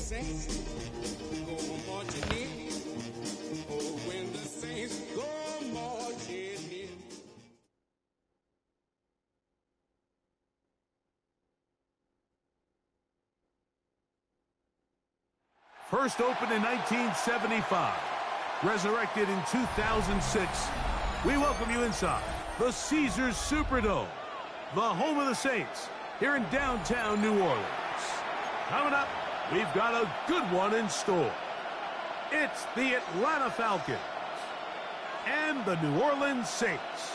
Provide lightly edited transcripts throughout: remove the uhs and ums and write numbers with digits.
saints go marching in. Oh, when the saints go marching in. First opened in 1975, resurrected in 2006. We welcome you inside the Caesars Superdome, the home of the Saints, here in downtown New Orleans. Coming up, we've got a good one in store. It's the Atlanta Falcons and the New Orleans Saints.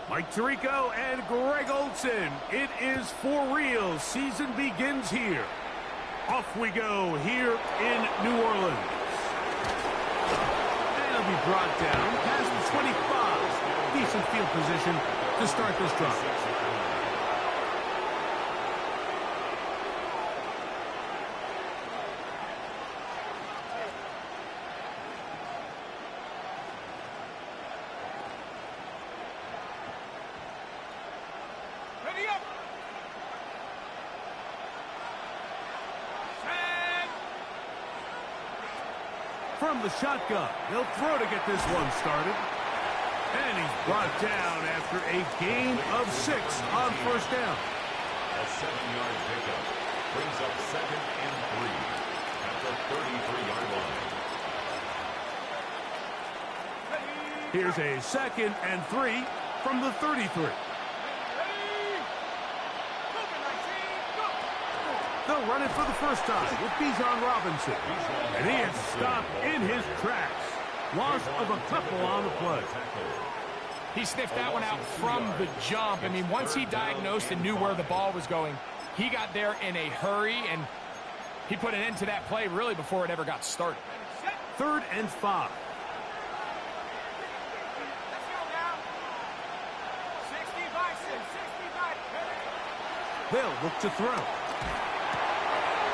Mike Tirico and Greg Olson. It is for real. Season begins here. Off we go here in New Orleans. And it'll be brought down past the 25. Decent field position to start this drive. From the shotgun, he'll throw to get this one started. And he's brought down after a gain of 6 on first down. A 7-yard pickup brings up 2nd and 3 at the 33-yard line. Here's a 2nd and 3 from the 33. They'll run it for the first time with Bijan Robinson. And he is stopped in his tracks. Loss of a couple on the play. He sniffed that one out from the jump. I mean, once he diagnosed and knew where the ball was going, he got there in a hurry, and he put an end to that play really before it ever got started. 3rd and 5. They'll look to throw.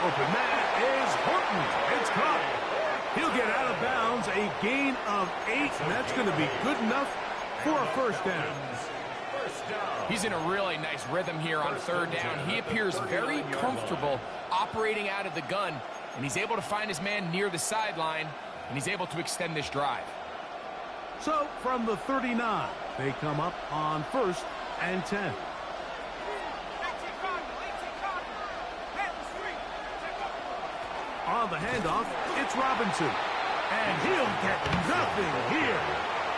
Open man is Horton. It's caught. He'll get out of bounds. A gain of 8, and that's going to be good enough for a first down. He's in a really nice rhythm here on 3rd down. He appears very comfortable operating out of the gun, and he's able to find his man near the sideline, and he's able to extend this drive. So from the 39, they come up on 1st and 10. On the handoff, it's Robinson. And he'll get nothing here.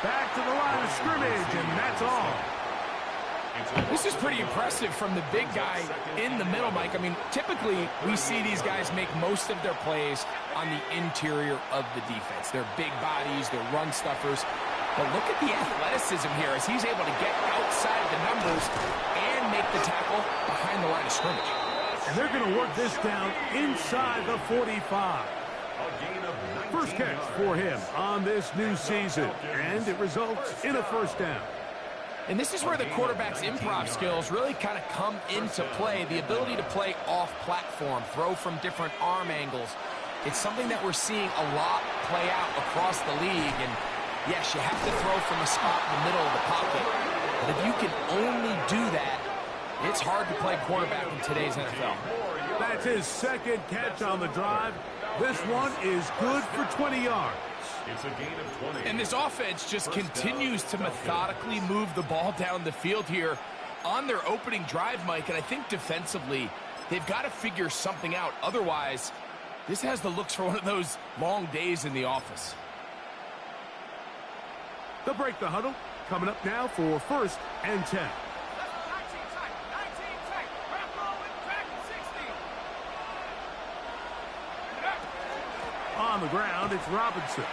Back to the line of scrimmage, and that's all. This is pretty impressive from the big guy in the middle, Mike. I mean, typically we see these guys make most of their plays on the interior of the defense. They're big bodies, they're run stuffers. But look at the athleticism here as he's able to get outside the numbers and make the tackle behind the line of scrimmage. And they're going to work this down inside the 45. First catch for him on this new season, and it results in a first down. And this is where the quarterback's improv skills really kind of come into play. The ability to play off-platform, throw from different arm angles. It's something that we're seeing a lot play out across the league. And yes, you have to throw from a spot in the middle of the pocket. But if you can only do that, it's hard to play quarterback in today's NFL. That's his 2nd catch on the drive. This one is good for 20 yards. It's a gain of 20. And this offense just continues to methodically move the ball down the field here on their opening drive, Mike. And I think defensively, they've got to figure something out. Otherwise, this has the looks for one of those long days in the office. They'll break the huddle. Coming up now for 1st and 10. On the ground, it's Robinson.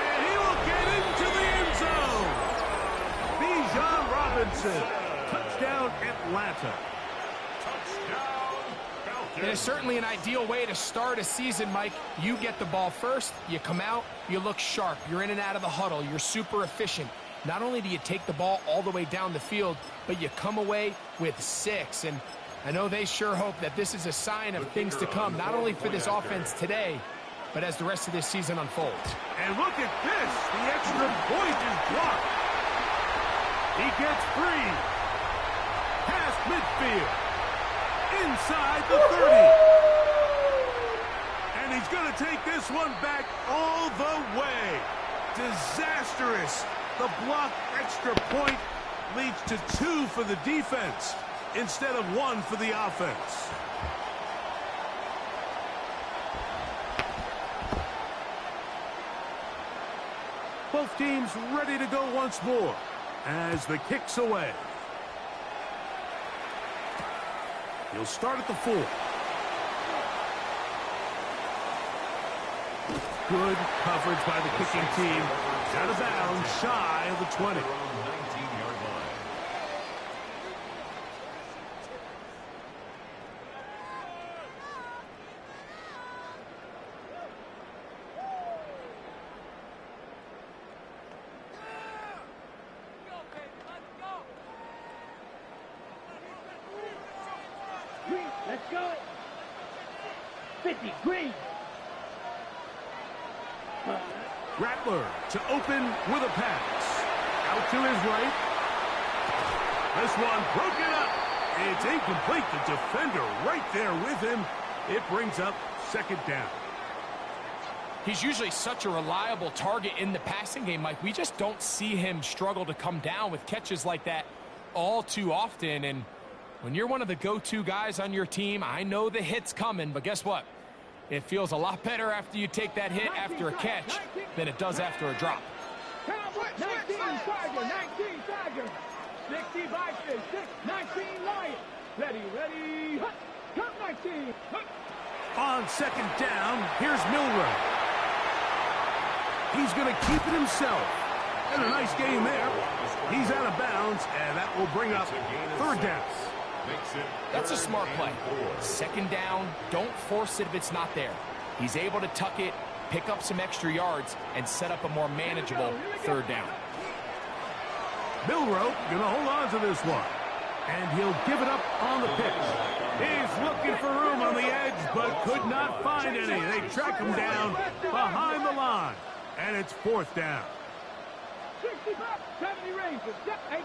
And he will get into the end zone. Bijan Robinson. Touchdown, Atlanta. Touchdown, Falcons. It is certainly an ideal way to start a season, Mike. You get the ball first, you come out, you look sharp, you're in and out of the huddle, you're super efficient. Not only do you take the ball all the way down the field, but you come away with 6. And I know they sure hope that this is a sign of things to come, not only for this offense today, but as the rest of this season unfolds. And look at this. The extra point is blocked. He gets free. Past midfield. Inside the 30. And he's going to take this one back all the way. Disastrous. The blocked extra point leads to 2 for the defense instead of 1 for the offense. Both teams ready to go once more as the kick's away. He'll start at the 4. Good coverage by the kicking team. Out of bounds, shy of the 20. 19-yard line. Let's go. 50, green. Rattler to open with a pass. Out to his right. This one broken up. It's incomplete. The defender right there with him. It brings up 2nd down. He's usually such a reliable target in the passing game, Mike. We just don't see him struggle to come down with catches like that all too often. And when you're one of the go-to guys on your team, I know the hit's coming, but guess what? It feels a lot better after you take that hit after a catch than it does after a drop. 19 Tiger, 19 Tiger. 60 Bison, 19 Lion. Ready, hut, cut 19. Hut. On 2nd down, here's Milrow. He's going to keep it himself. And a nice game there. He's out of bounds, and that will bring up 3rd down. That's a smart play. 2nd down, don't force it if it's not there. He's able to tuck it, pick up some extra yards, and set up a more manageable 3rd down. Milrow going to hold on to this one. And he'll give it up on the pitch. He's looking for room on the edge, but could not find any. They track him down behind the line. And it's 4th down. 65, 70 Rangers, 18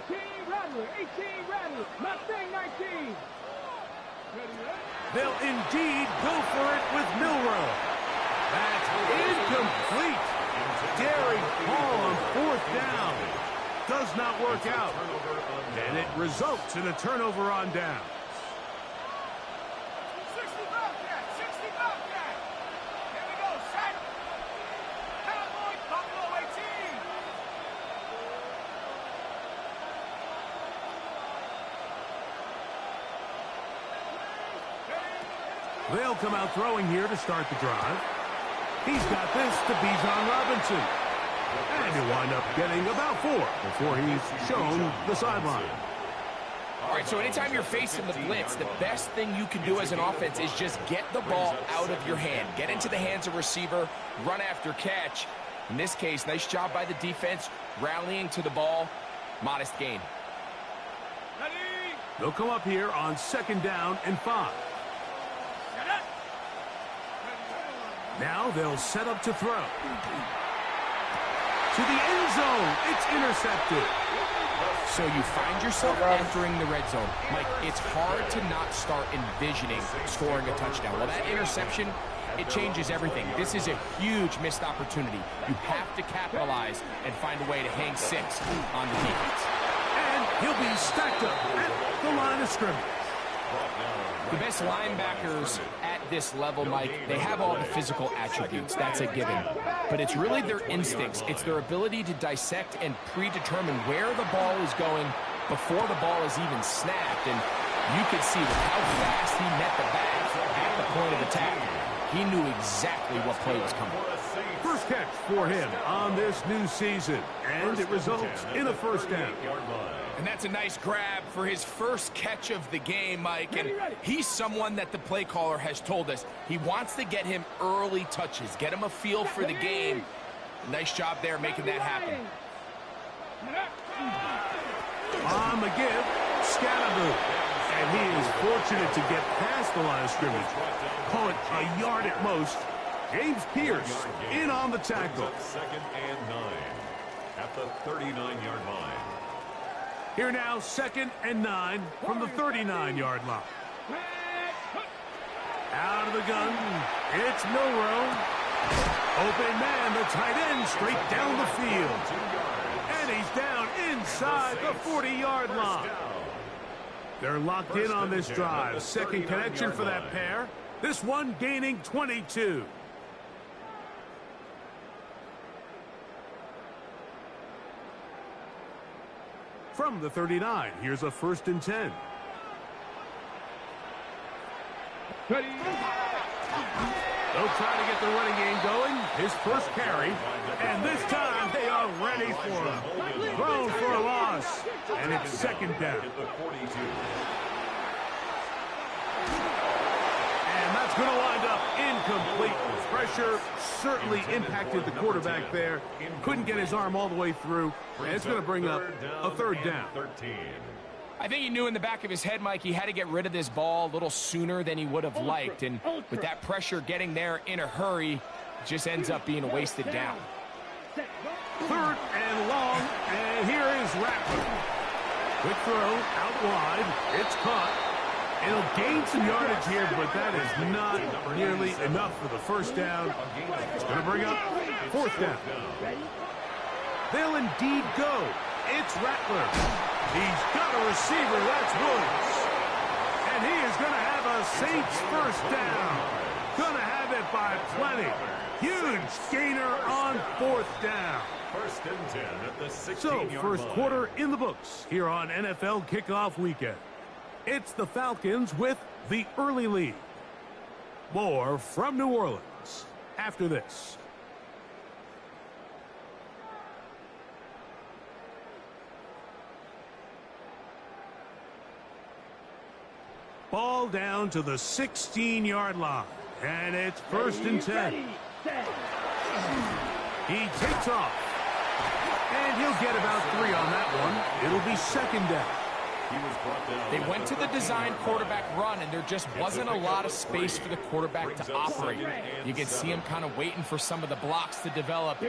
Rattler, 18 Rattler, Mustang 19. They'll indeed go for it with Milrow. That's incomplete. Daring call on 4th down. Does not work out. And it results in a turnover on down. 60 Bobcat, 60 Bobcat. Here we go, set. Cowboy, Buffalo 18. They'll come out throwing here to start the drive. He's got this to Bijan Robinson. And he'll wind up getting about 4 before he's shown the sideline. All right, so anytime you're facing the blitz, the best thing you can do as an offense is just get the ball out of your hand. Get into the hands of receiver, run after catch. In this case, nice job by the defense, rallying to the ball. Modest gain. They'll come up here on 2nd down and 5. Now they'll set up to throw. To the end zone. It's intercepted. So you find yourself entering the red zone. Mike, it's hard to not start envisioning scoring a touchdown. Well, that interception, it changes everything. This is a huge missed opportunity. You have to capitalize and find a way to hang 6 on the defense. And he'll be stacked up at the line of scrimmage. The best linebackers at this level, Mike, they have all the physical attributes. That's a given. But it's really their instincts. It's their ability to dissect and predetermine where the ball is going before the ball is even snapped. And you could see with how fast he met the bag at the point of attack. He knew exactly what play was coming. First catch for him on this new season. And it results in a 1st down. And that's a nice grab for his first catch of the game, Mike. And he's someone that the play caller has told us he wants to get him early touches, get him a feel for the game. Nice job there making that happen. On the give, Scatterboo. And he is fortunate to get past the line of scrimmage. Call it a yard at most. James Pierce in on the tackle. Second and 9 at the 39-yard line. Here now, 2nd and 9 from the 39-yard line. Out of the gun, it's Milroe. Open man, the tight end, straight down the field. And he's down inside the 40-yard line. They're locked in on this drive. Second connection for that pair. This one gaining 22. From the 39, here's a 1st and 10. They'll try to get the running game going. His first carry. And this time they are ready for him. Thrown for a loss. And it's 2nd down. And that's going to wind up incomplete. Pressure certainly impacted the quarterback there. Couldn't get his arm all the way through. And it's going to bring up a 3rd down. I think he knew in the back of his head, Mike, he had to get rid of this ball a little sooner than he would have liked. And with that pressure getting there in a hurry, it just ends up being a wasted down. 3rd and long, and here is Rattler. Quick throw, out wide, it's caught. It'll gain some yardage here, but that is not nearly enough for the 1st down. It's going to bring up 4th down. They'll indeed go. It's Rattler. He's got a receiver, that's Woods. And he is going to have a Saints 1st down. Going to have it by plenty. Huge gainer on 4th down. 1st and 10 at the 16-yard So, first line. quarter in the books here on NFL Kickoff Weekend. It's the Falcons with the early lead. More from New Orleans after this. Ball down to the 16-yard line. And it's 1st and 10. He takes off. And he'll get about 3 on that one. It'll be 2nd down. They went to the design quarterback run, and there just wasn't a lot of space for the quarterback to operate. You can see him kind of waiting for some of the blocks to develop.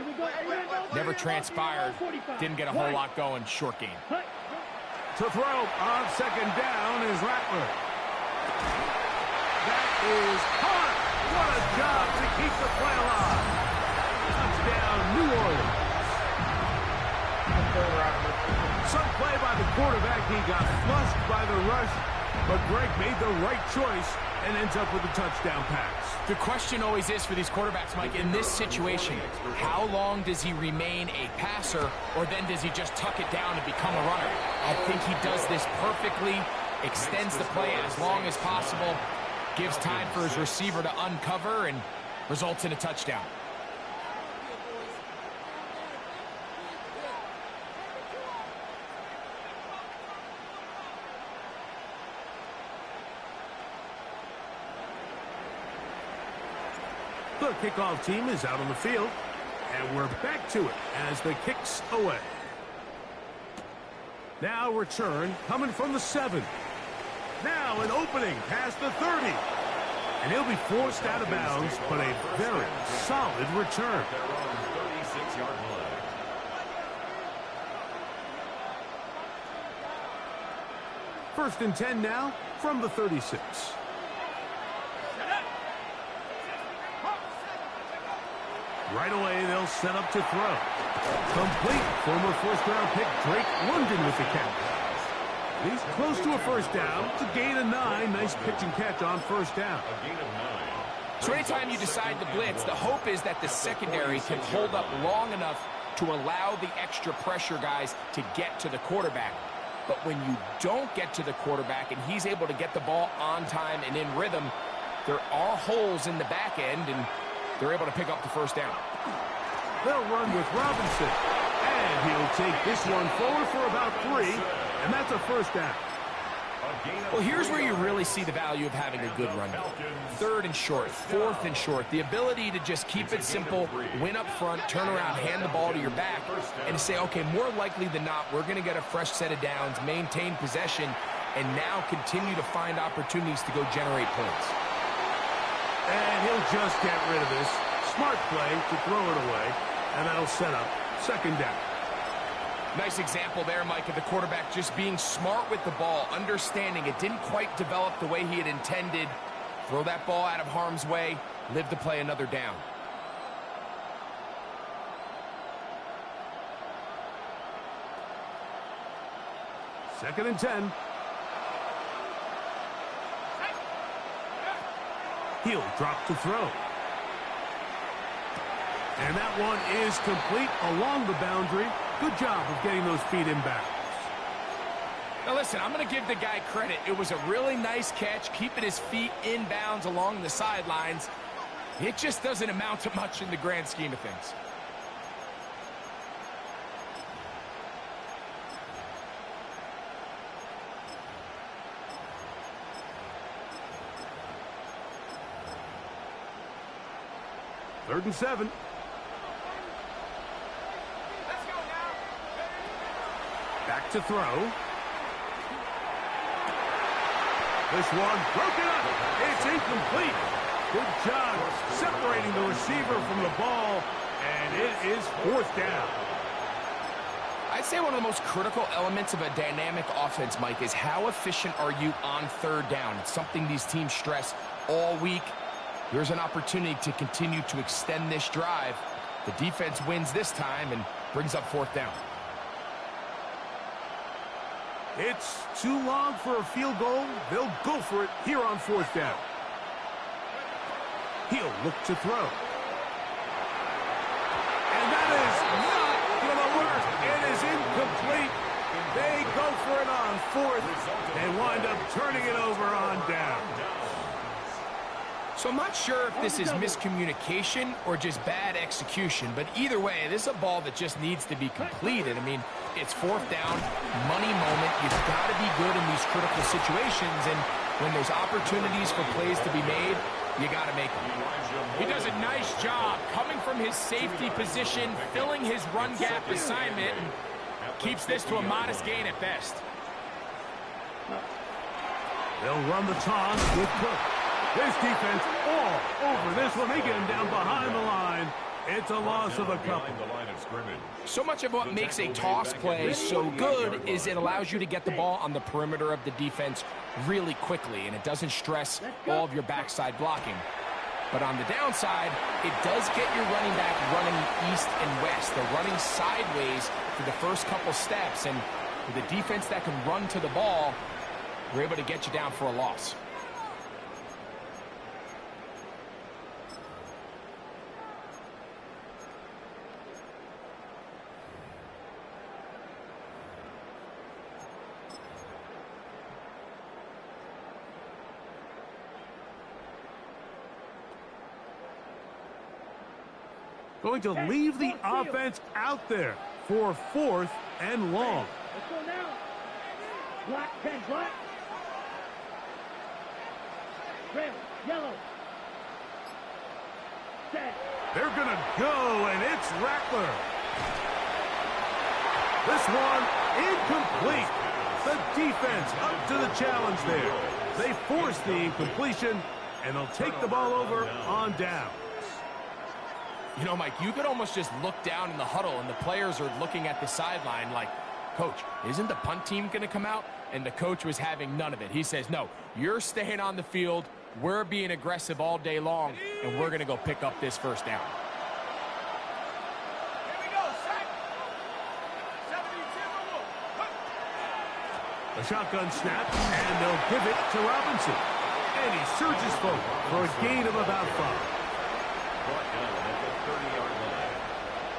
Never transpired. Didn't get a whole lot going. Short game. To throw on 2nd down is Rattler. That is caught. What a job to keep the play alive. Touchdown, New Orleans. Some play by the quarterback. He got flushed by the rush, but Greg made the right choice and ends up with a touchdown pass. The question always is for these quarterbacks, Mike, in this situation, how long does he remain a passer, or then does he just tuck it down and become a runner? I think he does this perfectly, extends the play as long as possible, gives time for his receiver to uncover, and results in a touchdown. The kickoff team is out on the field, and we're back to it as the kick's away. Now return coming from the 7. Now an opening past the 30. And he'll be forced out of bounds, but a very solid return. 36-yard line. First and 10 now from the 36. Right away, they'll set up to throw. Complete. Former first-round pick Drake London with the catch. He's close to a 1st down. It's a gain of 9. Nice pitch and catch on 1st down. A gain of 9. So anytime you decide to blitz, the hope is that the secondary can hold up long enough to allow the extra pressure guys to get to the quarterback. But when you don't get to the quarterback and he's able to get the ball on time and in rhythm, there are holes in the back end, and they're able to pick up the 1st down. They'll run with Robinson. And he'll take this one forward for about 3. And that's a first down. Well, here's where you really see the value of having a good run game. 3rd and short, 4th and short. The ability to just keep it simple, win up front, turn around, hand the ball to your back, and to say, okay, more likely than not, we're going to get a fresh set of downs, maintain possession, and now continue to find opportunities to go generate points. And he'll just get rid of this. Smart play to throw it away, and that'll set up 2nd down. Nice example there, Mike, of the quarterback just being smart with the ball, understanding it didn't quite develop the way he had intended. Throw that ball out of harm's way, live to play another down. Second and 10. He'll drop to throw. And that one is complete along the boundary. Good job of getting those feet inbounds. Now listen, I'm going to give the guy credit. It was a really nice catch, keeping his feet inbounds along the sidelines. It just doesn't amount to much in the grand scheme of things. Third and 7. Back to throw. This one broken up. It's incomplete. Good job separating the receiver from the ball, and it is 4th down. I'd say one of the most critical elements of a dynamic offense, Mike, is how efficient are you on 3rd down. It's something these teams stress all week. Here's an opportunity to continue to extend this drive. The defense wins this time and brings up 4th down. It's too long for a field goal. They'll go for it here on 4th down. He'll look to throw. And that is not going to work. It is incomplete. They go for it on 4th and wind up turning it over on down. So I'm not sure if this is miscommunication or just bad execution, but either way, this is a ball that just needs to be completed. I mean, it's 4th down, money moment. You've got to be good in these critical situations, and when there's opportunities for plays to be made, you got to make them. He does a nice job coming from his safety position, filling his run gap assignment, and keeps this to a modest gain at best. They'll run the toss with Cook. This defense all over this one. They get him down behind the line. It's a loss of a couple. So much of what makes a toss play so good is it allows you to get the ball on the perimeter of the defense really quickly, and it doesn't stress all of your backside blocking. But on the downside, it does get your running back running east and west. They're running sideways for the first couple steps, and with a defense that can run to the ball, we're able to get you down for a loss. Going to leave the offense out there for 4th and long. Let's go now. Black, 10, black. Red, yellow. Set. They're going to go, and it's Rattler. This one incomplete. The defense up to the challenge there. They force the incompletion, and they'll take the ball over on down. You know, Mike, you could almost just look down in the huddle, and the players are looking at the sideline like, Coach, isn't the punt team going to come out? And the coach was having none of it. He says, no, you're staying on the field. We're being aggressive all day long, and we're going to go pick up this 1st down. Here we go, set. 72. A shotgun snap, and they'll give it to Robinson. And he surges forward for a gain of about 5. Brought down at the 30-yard line.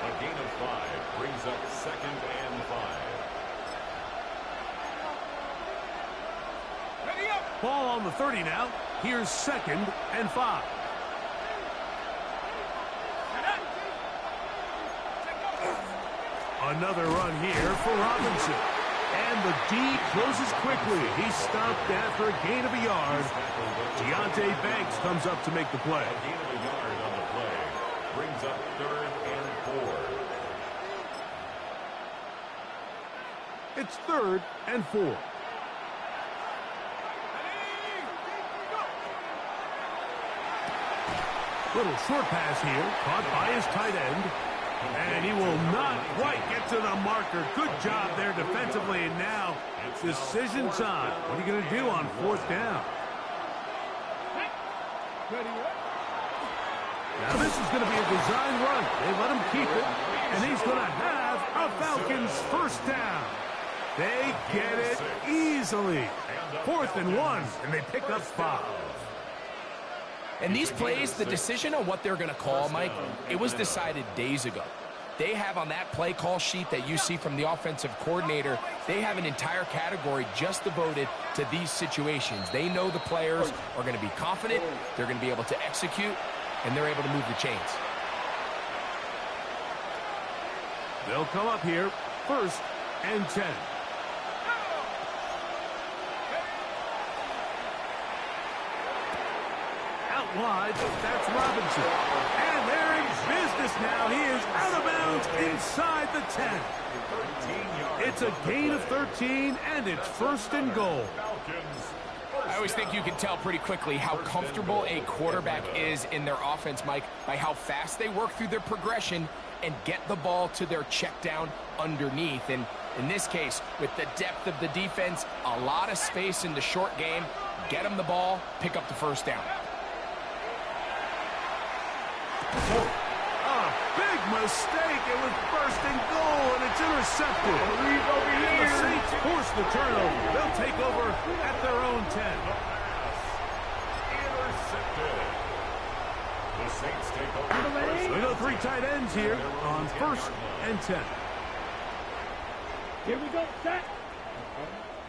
A gain of 5 brings up 2nd and 5. Ready up. Ball on the 30 now. Here's 2nd and 5. Another run here for Robinson. And the D closes quickly. He's stopped after a gain of a yard. Deontay Banks comes up to make the play. A gain of a yard on the play. Brings up 3rd and 4. It's 3rd and 4. Little short pass here, caught by his tight end. And he will not quite get to the marker. Good job there defensively. And now, decision time. What are you going to do on 4th down? Now this is going to be a design run. They let him keep it. And he's going to have a Falcons 1st down. They get it easily. 4th and 1, and they pick up 5. And these plays, the decision on what they're going to call, Mike, it was decided days ago. They have on that play call sheet that you see from the offensive coordinator, they have an entire category just devoted to these situations. They know the players are going to be confident, they're going to be able to execute, and they're able to move the chains. They'll come up here, 1st and 10. Wide, that's Robinson. And they're in business now. He is out of bounds inside the 10. It's a gain of 13, and it's 1st and goal. I always think you can tell pretty quickly how comfortable a quarterback is in their offense, Mike, by how fast they work through their progression and get the ball to their check down underneath. And in this case, with the depth of the defense, a lot of space in the short game, get them the ball, pick up the 1st down. A big mistake. It was 1st and goal, and it's intercepted. And the Saints force the turnover. They'll take over at their own 10. Intercepted. The Saints take over. We go 3 tight ends here on 1st and 10. Here we go, set.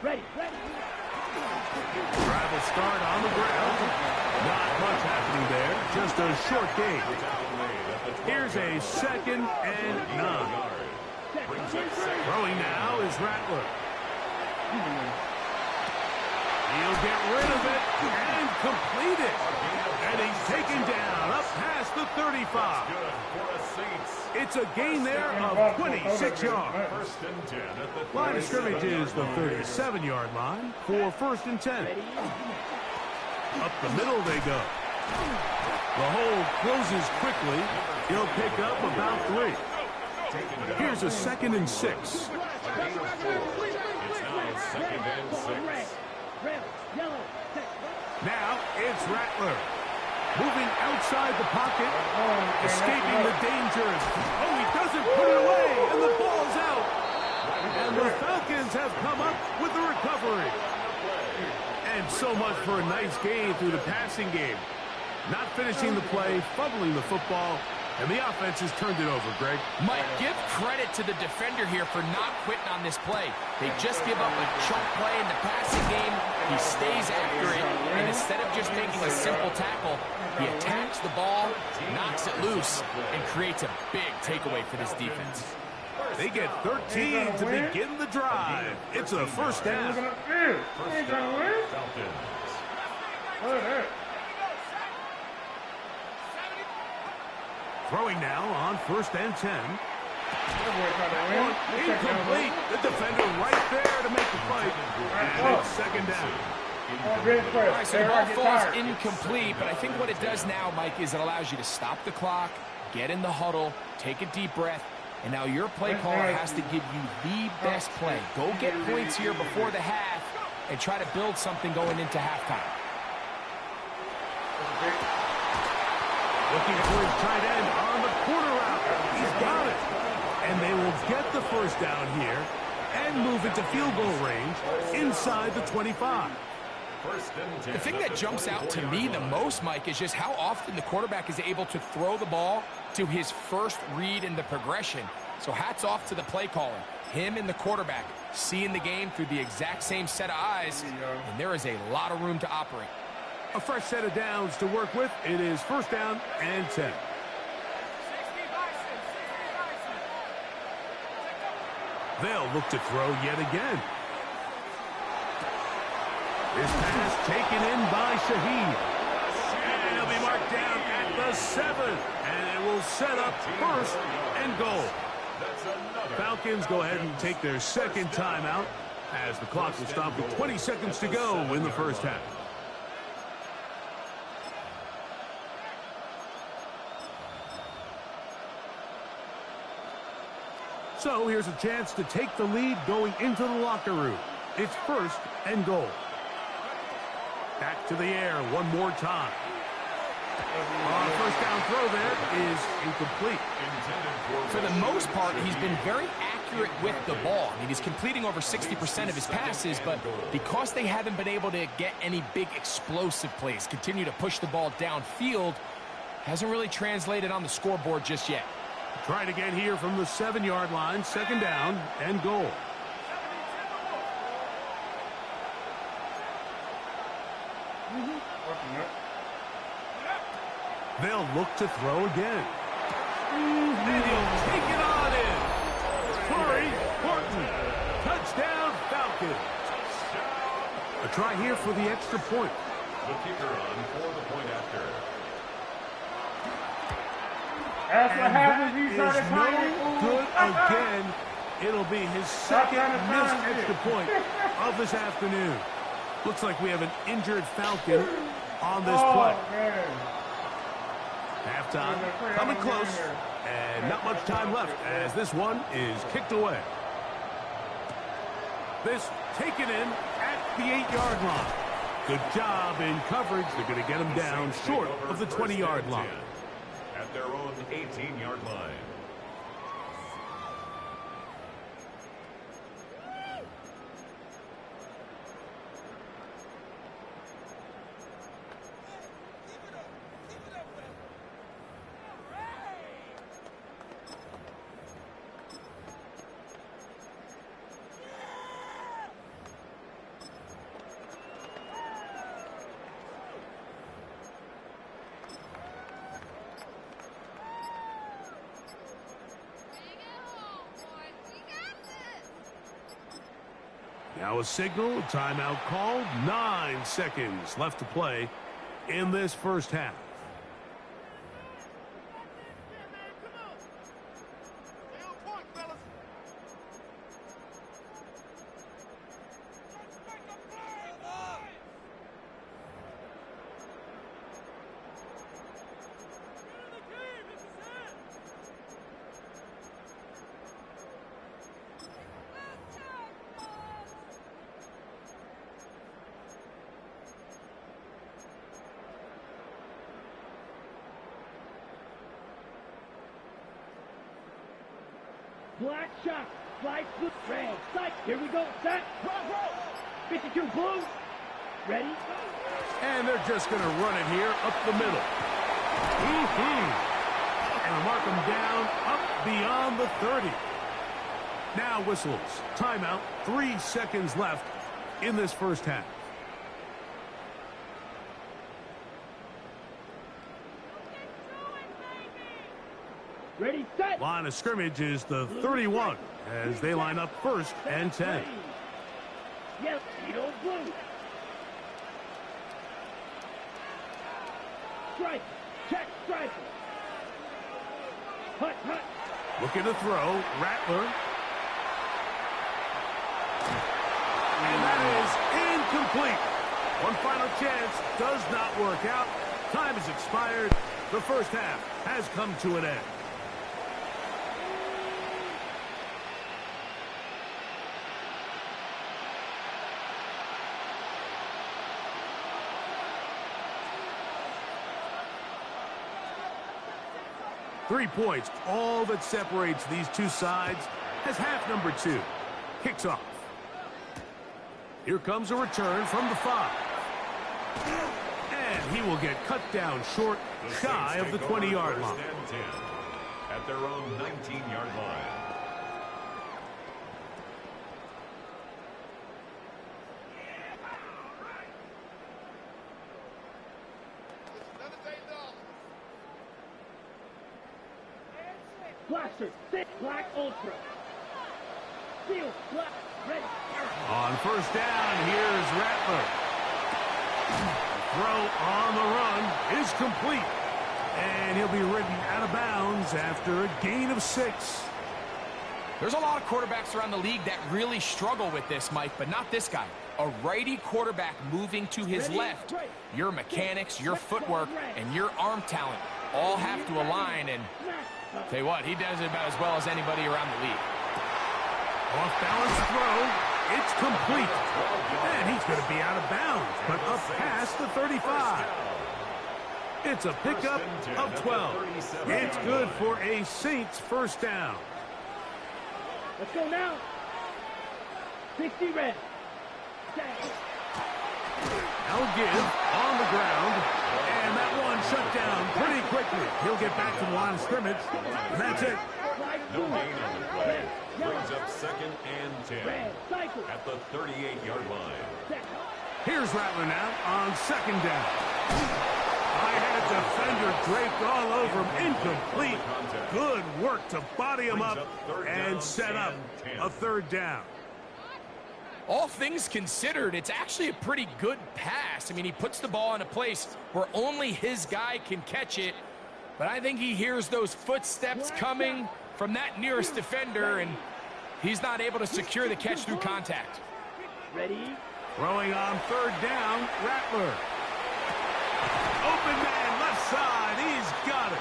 Ready. Travel start on the ground. Not much happening there. Just a short gain. Here's a 2nd and 9. Throwing now is Rattler. He'll get rid of it and complete it. And he's taken down up past the 35. It's a gain there of 26 yards. Line of scrimmage is the 37-yard line for 1st and 10. Up the middle they go. The hole closes quickly. He'll pick up about 3. Here's a 2nd and 6. It's now 2nd and 6. Now it's Rattler. Moving outside the pocket. Escaping the dangers. Oh, he doesn't put it away. And the ball's out. And the Falcons have come up with the recovery. And so much for a nice gain through the passing game. Not finishing the play, fumbling the football, and the offense has turned it over, Greg. Mike, give credit to the defender here for not quitting on this play. They just give up a chunk play in the passing game. He stays after it, and instead of just making a simple tackle, he attacks the ball, knocks it loose, and creates a big takeaway for this defense. They get 13 to begin the drive. It's a 1st down. Throwing now on 1st and 10. Incomplete. The defender right there to make the play. And it's 2nd down. All right, so the ball falls incomplete, but I think what it does now, Mike, is it allows you to stop the clock, get in the huddle, take a deep breath, and now your play caller has to give you the best play. Go get points here before the half and try to build something going into halftime. Looking for his tight end on the corner route. He's got it. And they will get the 1st down here and move into field goal range inside the 25. The thing that jumps out to me the most, Mike, is just how often the quarterback is able to throw the ball to his first read in the progression. So hats off to the play caller. Him and the quarterback seeing the game through the exact same set of eyes, and there is a lot of room to operate. A fresh set of downs to work with. It is 1st down and 10. They'll look to throw yet again. This pass taken in by Shaheed. And it'll be marked down at the 7. And it will set up first and goal. Falcons go ahead and take their second timeout as the clock will stop with 20 seconds to go in the first half. So here's a chance to take the lead going into the locker room. It's first and goal. Back to the air one more time. First down throw there is incomplete. For the most part, he's been very accurate with the ball. I mean, he's completing over 60% of his passes, but because they haven't been able to get any big explosive plays, continue to push the ball downfield, hasn't really translated on the scoreboard just yet. Try it again here from the 7-yard line, second down and goal. They'll look to throw again. And he'll take it on in. Corey Horton. Touchdown, Falcons. A try here for the extra point. The kicker on for the point after. That's what happens when you Is start to no good again. It'll be his second missed extra point of this afternoon. Looks like we have an injured Falcon on this play. Halftime coming close, and not much time left as this one is kicked away. This taken in at the 8-yard line. Good job in coverage. They're going to get him down short of the 20-yard line. At their own 18-yard line. Now a signal, timeout called, 9 seconds left to play in this first half. Black shot, flight blue, red, sight, here we go, set, roll, 52 blue, ready? And they're just going to run it here up the middle. And mark them down up beyond the 30. Now whistles, timeout, 3 seconds left in this first half. Ready, set. Line of scrimmage is the 31 as they line up first and 10. Yes, yellow blue. Strike, check, strike. Hut, hut. Looking to throw, Rattler. And that is incomplete. One final chance does not work out. Time has expired. The first half has come to an end. Three points, all that separates these two sides, as half number 2 kicks off. Here comes a return from the 5. And he will get cut down short, shy of the 20-yard line. At their own 19-yard line. Blaster, thick, black, ultra. Steel, black, red. On first down, here's Rattler. Throw on the run is complete. And he'll be ridden out of bounds after a gain of 6. There's a lot of quarterbacks around the league that really struggle with this, Mike, but not this guy. A righty quarterback moving to his left. Your mechanics, your footwork, and your arm talent all have to align, and tell you what, he does it about as well as anybody around the league. Off-balance throw. It's complete. And he's going to be out of bounds, but up past the 35. It's a pickup of 12. It's good for a Saints first down. Let's go now. 60 red. Now give on the ground. And that one shut down pretty quickly. He'll get back to the line of scrimmage. And that's it. No gain on the play. Brings up 2nd and 10 at the 38-yard line. Here's Rattler now on 2nd down. I had defender draped all over him. Incomplete. Good work to body him up and set up a 3rd down. All things considered, it's actually a pretty good pass. I mean, he puts the ball in a place where only his guy can catch it. But I think he hears those footsteps coming from that nearest defender, and he's not able to secure the catch through contact. Ready? Throwing on 3rd down, Rattler. Open man, left side, he's got it.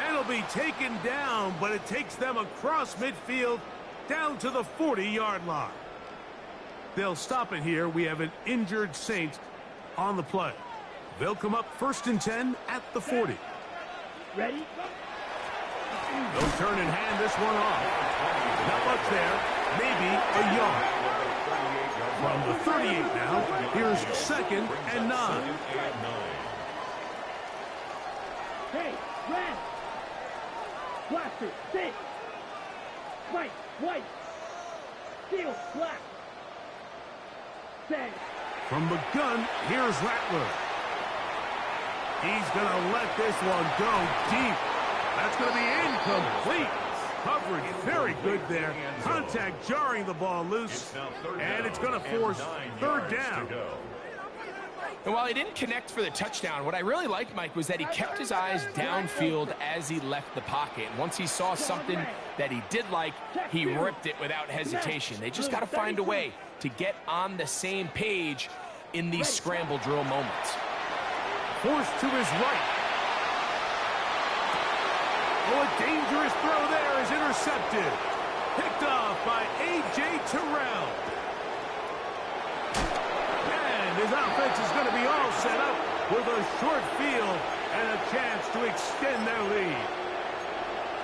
And it'll be taken down, but it takes them across midfield down to the 40-yard line. They'll stop it here. We have an injured Saint on the play. They'll come up 1st and 10 at the 40. Ready? They'll turn and hand this one off. Not much there. Maybe a yard. From the 38 now, here's 2nd and 9. Hey, red. Blaster, sit. White, white. Steel, black. Set. From the gun, here's Rattler. He's going to let this one go deep. That's going to be incomplete. Coverage very good there. Contact jarring the ball loose. And it's going to force 3rd down. And while he didn't connect for the touchdown, what I really liked, Mike, was that he kept his eyes downfield as he left the pocket. And once he saw something that he did like, he ripped it without hesitation. They just got to find a way to get on the same page in these scramble drill moments. Forced to his right. Oh, a dangerous throw there is intercepted. Picked off by A.J. Terrell. And his offense is going to be all set up with a short field and a chance to extend their lead.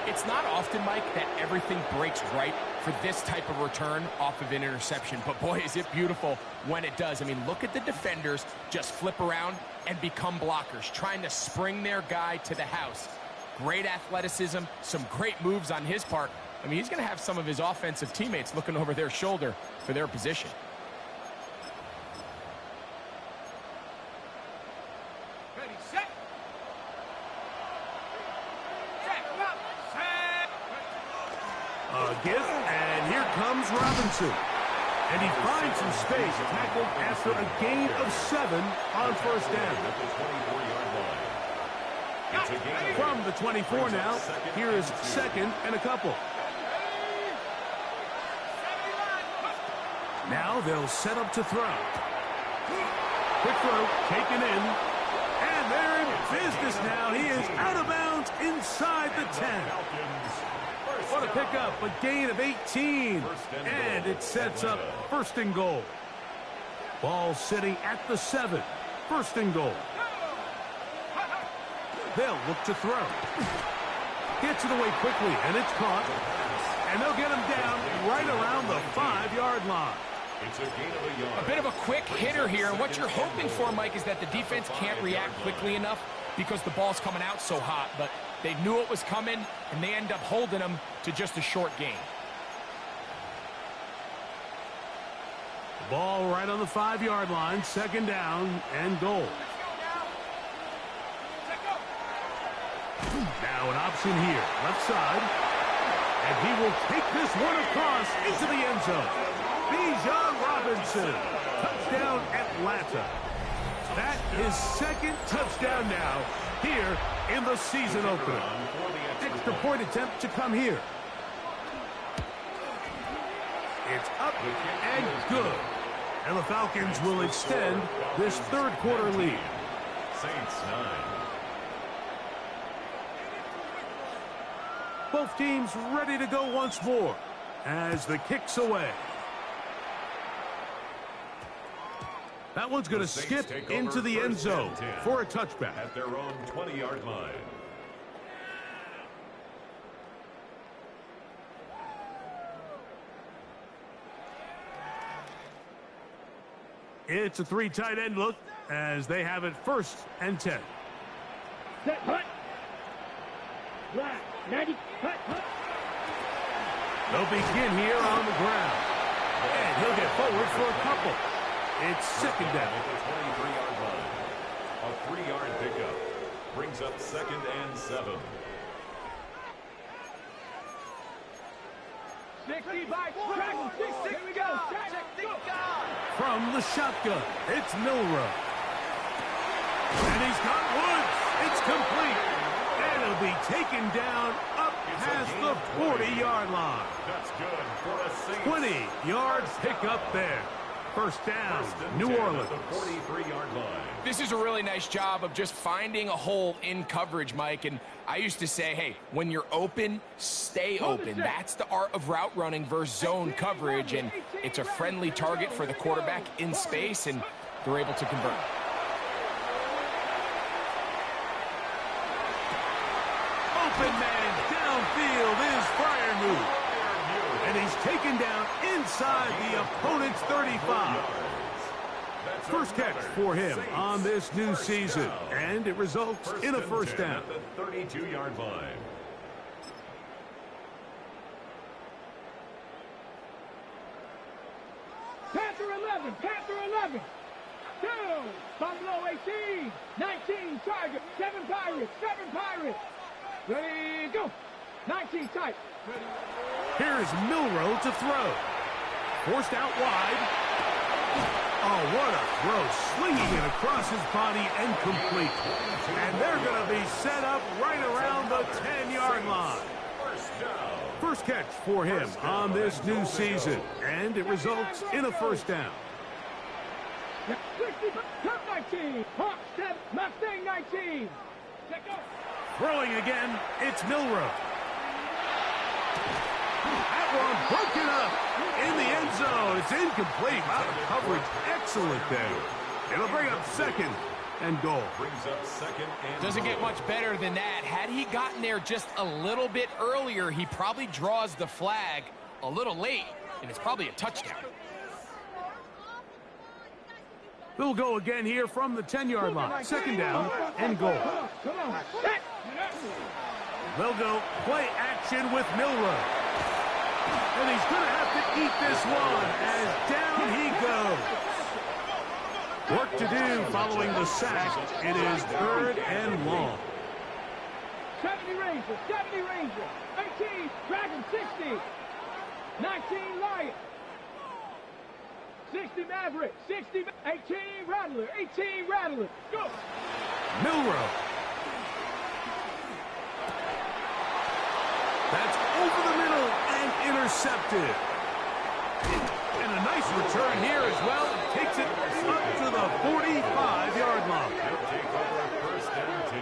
It's not often, Mike, that everything breaks right for this type of return off of an interception. But boy, is it beautiful when it does. I mean, look at the defenders just flip around and become blockers, trying to spring their guy to the house. Great athleticism, some great moves on his part. I mean, he's going to have some of his offensive teammates looking over their shoulder for their position. Ready, set. Set, up, set. A give, and here comes Robinson. And he finds some space, tackled after a gain of 7 on 1st down. From the 24 now, here is 2nd and a couple. Now they'll set up to throw. Quick throw, taken in. And they're in business now. He is out of bounds inside the 10. What a pickup, a gain of 18. And it sets up 1st and goal. Ball sitting at the 7. 1st and goal. They'll look to throw. Gets it away quickly, and it's caught. And they'll get him down right around the 5-yard line. It's a gain of a yard. A bit of a quick hitter here, and what you're hoping for, Mike, is that the defense can't react quickly enough because the ball's coming out so hot. But they knew it was coming, and they end up holding him to just a short gain. Ball right on the 5-yard line, 2nd down and goal. Now an option here, left side. And he will take this one across into the end zone. Bijan Robinson, touchdown Atlanta. That is second touchdown now here in the season opener. Extra point attempt to come here. It's up and good. And the Falcons will extend this third quarter lead. Saints 9. Both teams ready to go once more as the kick's away. That one's going to skip into the end zone for a touchback. At their own 20-yard line. It's a 3 tight end look as they have it 1st and 10. Set, hut. Black, 90, hut, hut. They'll begin here on the ground. And he'll get forward for a couple. It's second down. At the 23-yard line. A 3-yard pickup. Brings up 2nd and 7. 60 by track. Here we go. From the shotgun, it's Milrow. And he's got Woods. It's complete. And he'll be taken down up past the 40-yard line. That's good for a Saints. 20-yard pickup there. First down, New Orleans. At the 43-yard line. This is a really nice job of just finding a hole in coverage, Mike. And I used to say, hey, when you're open, stay open. That's the art of route running versus zone coverage. And it's a friendly target for the quarterback in space, and they're able to convert. Open man downfield is Freiermuth. And he's taken down inside the opponent's 35. First catch for him on this new season, and it results in a first down. At the 32-yard line. Panther 11, Panther 11. 2, Buffalo 18, 19, Tiger, 7 Pirates, 7 Pirates. Ready, go. 19 tight. Here's Milrow to throw. Forced out wide. Oh, what a throw. Slinging it across his body and complete. And they're going to be set up right around the 10-yard line. First catch for him on this new season, and it results in a first down. 60, Cup 19, Hawk 7, Mustang 19. Let go. Throwing again, it's Milrow. That one broken up in the end zone. It's incomplete. Wow, the coverage excellent there. It'll bring up 2nd and goal. Brings up 2nd and Doesn't get much better than that. Had he gotten there just a little bit earlier, he probably draws the flag a little late, and it's probably a touchdown. They'll go again here from the 10-yard line. 2nd down and goal. Come on. They'll go play action with Milrow. And he's going to have to eat this one as down he goes. Work to do following the sack. It is 3rd and long. 70 Rangers, 70 Rangers. 18, Dragon 60. 19, Lion. 60 Maverick, 60, 18 Rattler, 18 Rattler. Go. Milrow. That's over the middle and intercepted. And a nice return here as well. Takes it up to the 45-yard line. They'll take over 1st and 10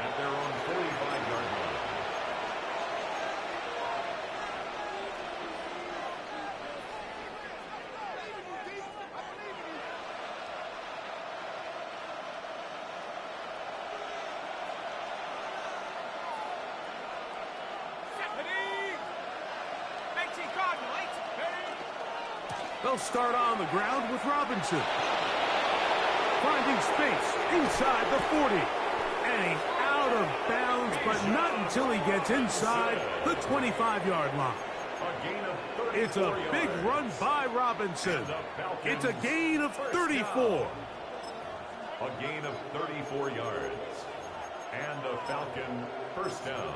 at their own 45-yard line. They'll start on the ground with Robinson. Finding space inside the 40. And he's out of bounds, but not until he gets inside the 25-yard line. It's a big run by Robinson. It's a gain of 34. A gain of 34 yards. And a Falcon first down.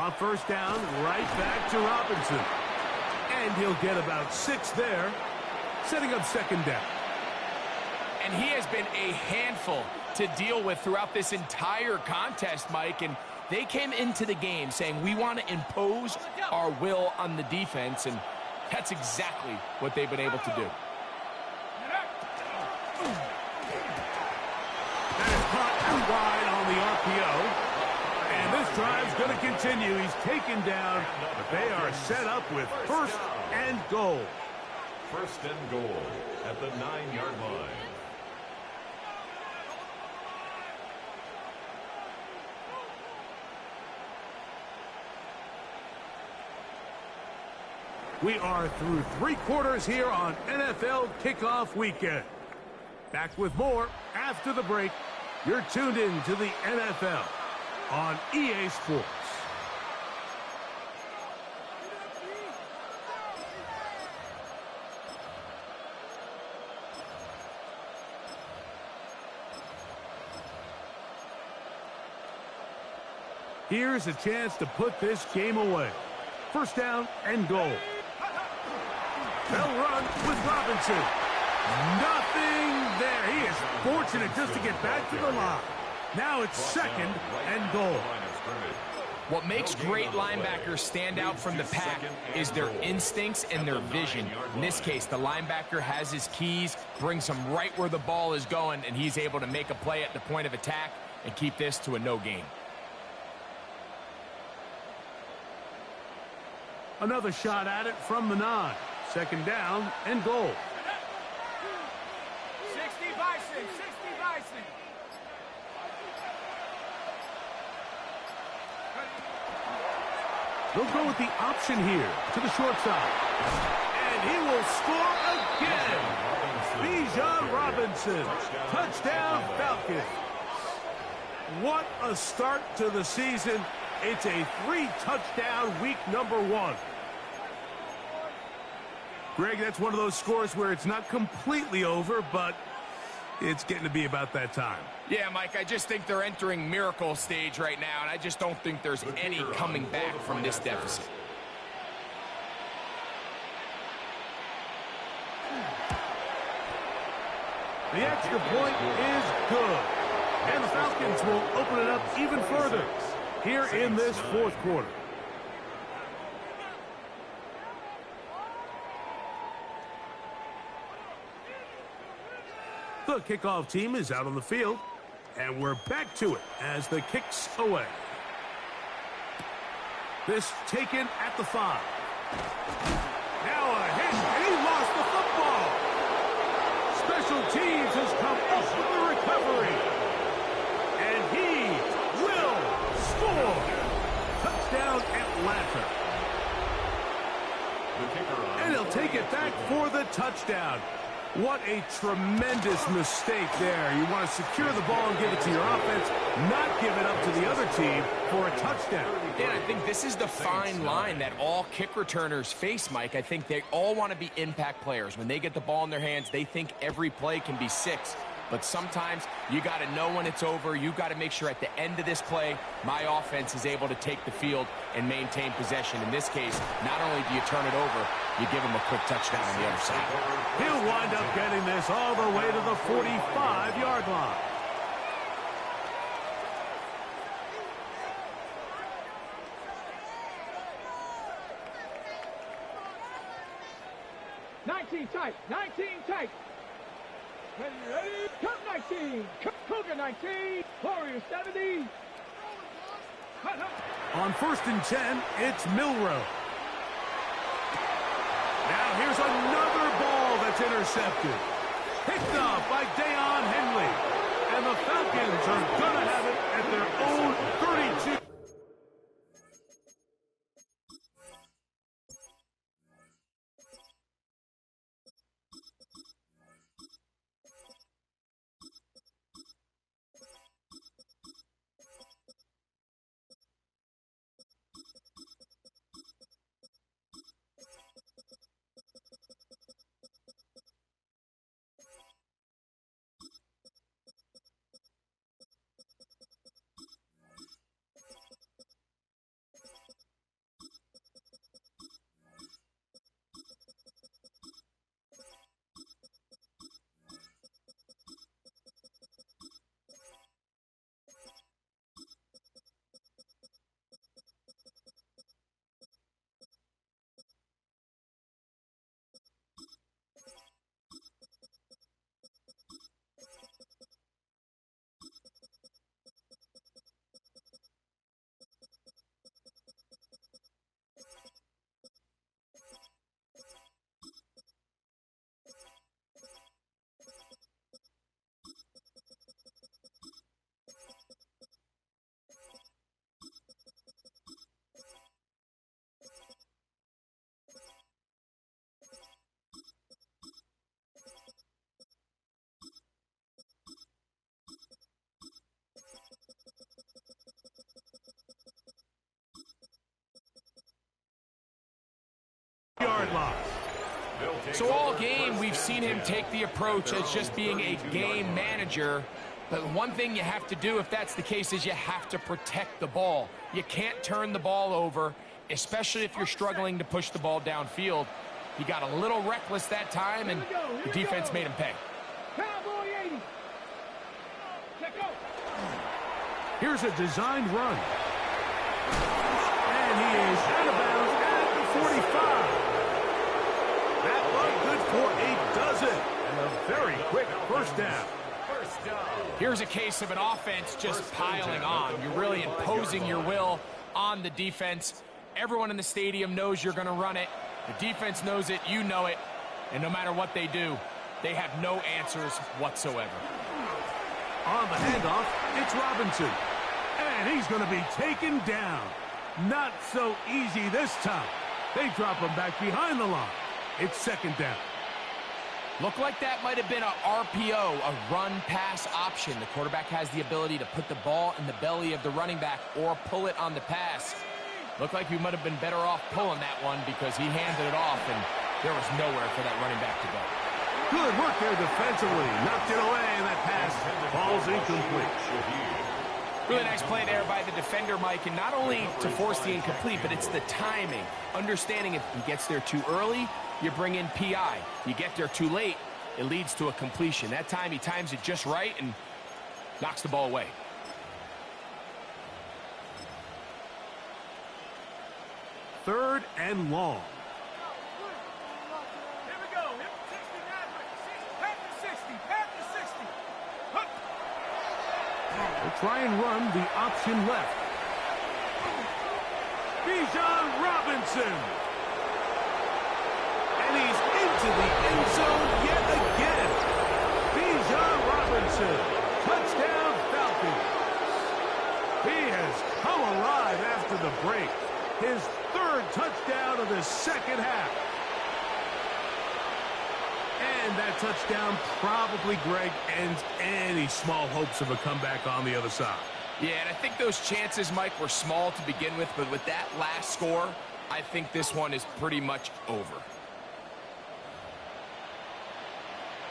On first down, right back to Robinson. And he'll get about 6 there, setting up second down. And he has been a handful to deal with throughout this entire contest, Mike. And they came into the game saying, we want to impose our will on the defense. And that's exactly what they've been able to do. That is caught out wide on the RPO. And this drive's going to continue. He's taken down, but they are set up with first and goal. First and goal at the 9-yard line. We are through 3 quarters here on NFL Kickoff Weekend. Back with more after the break. You're tuned in to the NFL on EA Sports. Here's a chance to put this game away. First down and goal. They'll run with Robinson. Nothing there. He is fortunate just to get back to the line. Now it's second and goal. What makes great linebackers stand out from the pack is their instincts and their vision. In this case, the linebacker has his keys, brings him right where the ball is going, and he's able to make a play at the point of attack and keep this to a no gain. Another shot at it from the 9. Second down and goal. 60 Bison, 60 Bison. They'll go with the option here to the short side. And he will score again. Bijan Robinson. Touchdown Falcons. What a start to the season. It's a 3-touchdown week number 1. Greg, that's one of those scores where it's not completely over, but it's getting to be about that time. Yeah, Mike, I just think they're entering miracle stage right now, and I just don't think there's any coming back from this deficit. The extra point is good. And the Falcons will open it up even further here in this fourth quarter. The kickoff team is out on the field, and we're back to it as the kick's away. This taken at the 5. Now a hit, and he lost the football. Special teams has come up with the recovery. And he will score. Touchdown Atlanta. And he'll take it back for the touchdown. What a tremendous mistake there. You want to secure the ball and give it to your offense, not give it up to the other team for a touchdown. And I think this is the fine line that all kick returners face, Mike. I think they all want to be impact players. When they get the ball in their hands, they think every play can be 6. But sometimes you got to know when it's over. You got to make sure at the end of this play, my offense is able to take the field and maintain possession. In this case, not only do you turn it over, you give them a quick touchdown on the other side. He'll wind up getting this all the way to the 45-yard line. Tight, 19 tight. Ready, Cup 19, Cougar 19, Warrior 70. On first and 10, it's Milrow. Now here's another ball that's intercepted. Picked up by Deion Henley. And the Falcons are going to have it at their own 32. So all game, we've seen him take the approach as just being a game manager. But one thing you have to do if that's the case is you have to protect the ball. You can't turn the ball over, especially if you're struggling to push the ball downfield. He got a little reckless that time, and the defense made him pay. Cowboy 80. Check out. Here's a designed run. And he is out of bounds at the 45. That one good for a dozen. And a very quick first down. Here's a case of an offense just piling on. You're really imposing your will on the defense. Everyone in the stadium knows you're going to run it. The defense knows it, you know it. And no matter what they do, they have no answers whatsoever. On the handoff, it's Robinson. And he's going to be taken down. Not so easy this time. They drop him back behind the line. It's second down. Looked like that might have been a RPO, a run-pass option. The quarterback has the ability to put the ball in the belly of the running back or pull it on the pass. Looked like we might have been better off pulling that one because he handed it off, and there was nowhere for that running back to go. Good work there defensively. Knocked it away, and that pass falls incomplete. Really nice play there by the defender, Mike, and not only to force the incomplete, but it's the timing. Understanding if he gets there too early, you bring in PI. You get there too late, it leads to a completion. That time he times it just right and knocks the ball away. Third and long. Here we go. 60, pass to 60. Hook. They'll try and run the option left. Bijan Robinson. And he's into the end zone yet again. Bijan Robinson. Touchdown Falcons. He has come alive after the break. His third touchdown of the second half. And that touchdown probably, Greg, ends any small hopes of a comeback on the other side. Yeah, and I think those chances, Mike, were small to begin with, but with that last score, I think this one is pretty much over.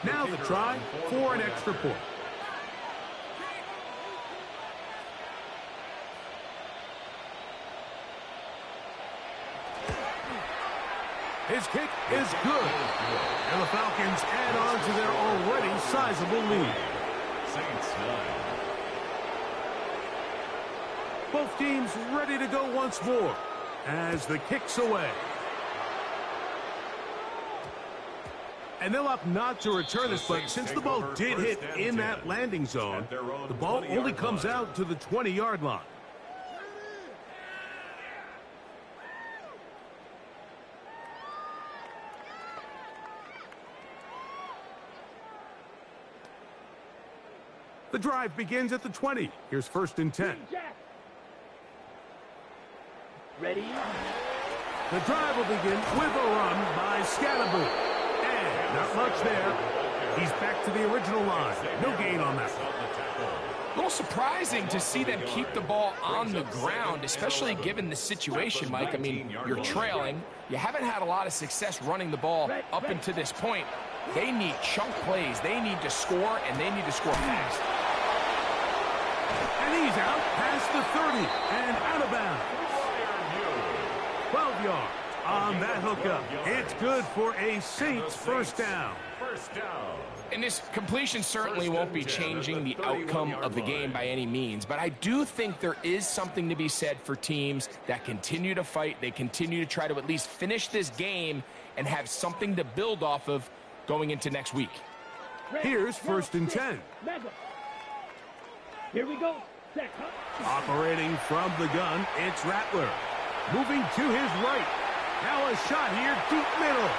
Now the try for an extra point. His kick is good. And the Falcons add on to their already sizable lead. Both teams ready to go once more as the kick's away. And they'll opt not to return this, but since the ball did hit in that landing zone, the ball only comes out to the 20-yard line. The drive begins at the 20. Here's first and 10. Ready? The drive will begin with a run by Scalaboo. And not much there. He's back to the original line. No gain on that one. A little surprising to see them keep the ball on the ground, especially given the situation, Mike. I mean, you're trailing. You haven't had a lot of success running the ball up until this point. They need chunk plays. They need to score, and they need to score fast. And he's out past the 30 and out of bounds. 12 yards on that hookup. It's good for a Saints first down. And this completion certainly won't be changing the outcome of the game by any means, but I do think there is something to be said for teams that continue to fight. They continue to try to at least finish this game and have something to build off of going into next week. Here's first and 10. Here we go. Operating from the gun, it's Rattler. Moving to his right. Now a shot here, deep middle.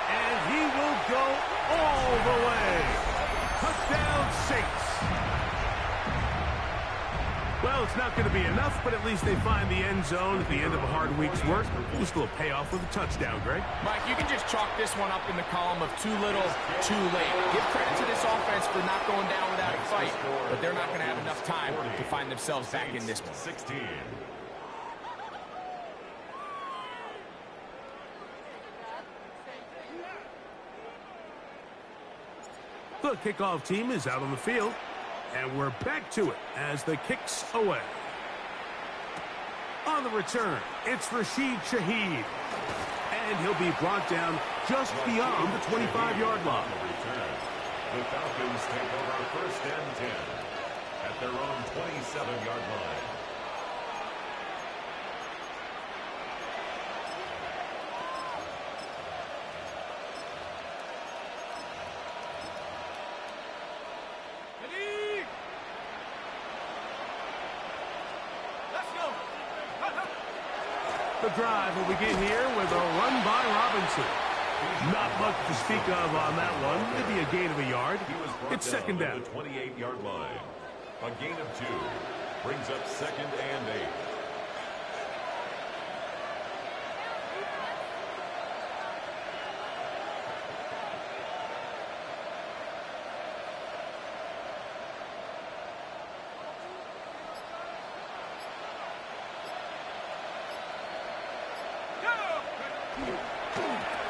And he will go all the way. Touchdown, Saints. Well, it's not going to be enough, but at least they find the end zone at the end of a hard week's work. We'll still pay off with a touchdown, Greg. Mike, you can just chalk this one up in the column of too little, too late. Give credit to this offense for not going down without a fight, but they're not going to have enough time to find themselves back in this one. 16. The kickoff team is out on the field, and we're back to it as the kick's away. On the return, it's Rashid Shaheed, and he'll be brought down just beyond the 25-yard line. The Falcons take over first and 10 at their own 27-yard line. The drive will begin here with a run by Robinson. Not much to speak of on that one. Maybe a gain of a yard. It's second down. The 28-yard line. A gain of 2 brings up second and 8.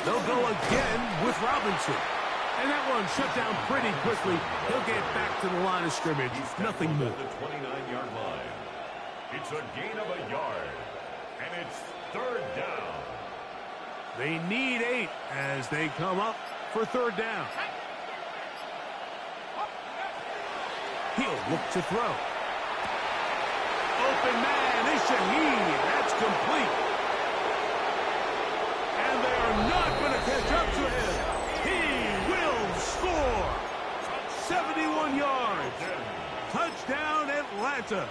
They'll go again with Robinson. And that one shut down pretty quickly. He'll get back to the line of scrimmage. Nothing more. The 29-yard line. It's a gain of a yard. And it's third down. They need 8 as they come up for third down. He'll look to throw. Open man is Shaheed. That's complete. And they are not going to catch up to him. He will score. 71 yards. Touchdown, Atlanta.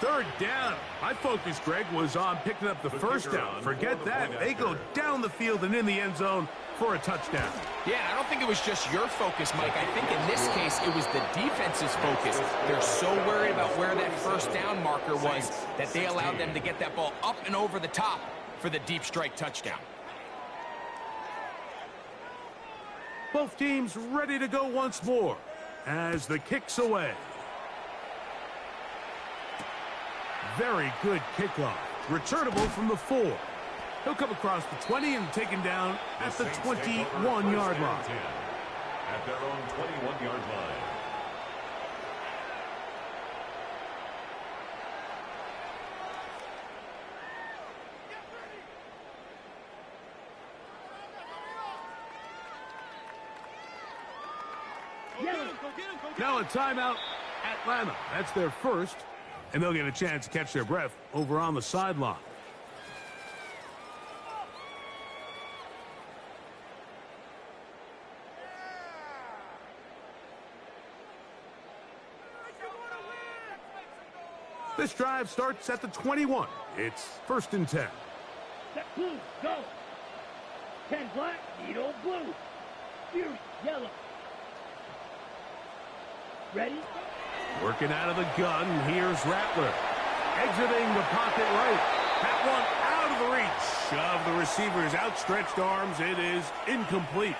Third down. My focus, Greg, was on picking up the first down. Forget that. They go down the field and in the end zone for a touchdown. Yeah, I don't think it was just your focus, Mike. I think in this case, it was the defense's focus. They're so worried about where that first down marker was that they allowed them to get that ball up and over the top for the deep strike touchdown. Both teams ready to go once more as the kick's away. Very good kickoff. Returnable from the 4. He'll come across the 20 and taken down at the 21-yard line. At their own 21-yard line. Now a timeout, Atlanta. That's their first, and they'll get a chance to catch their breath over on the sideline. This drive starts at the 21. It's first and 10. Set blue, go. 10 black, needle blue. Fury, yellow. Ready? Working out of the gun, here's Rattler. Exiting the pocket right. That one out of the reach of the receiver's outstretched arms. It is incomplete.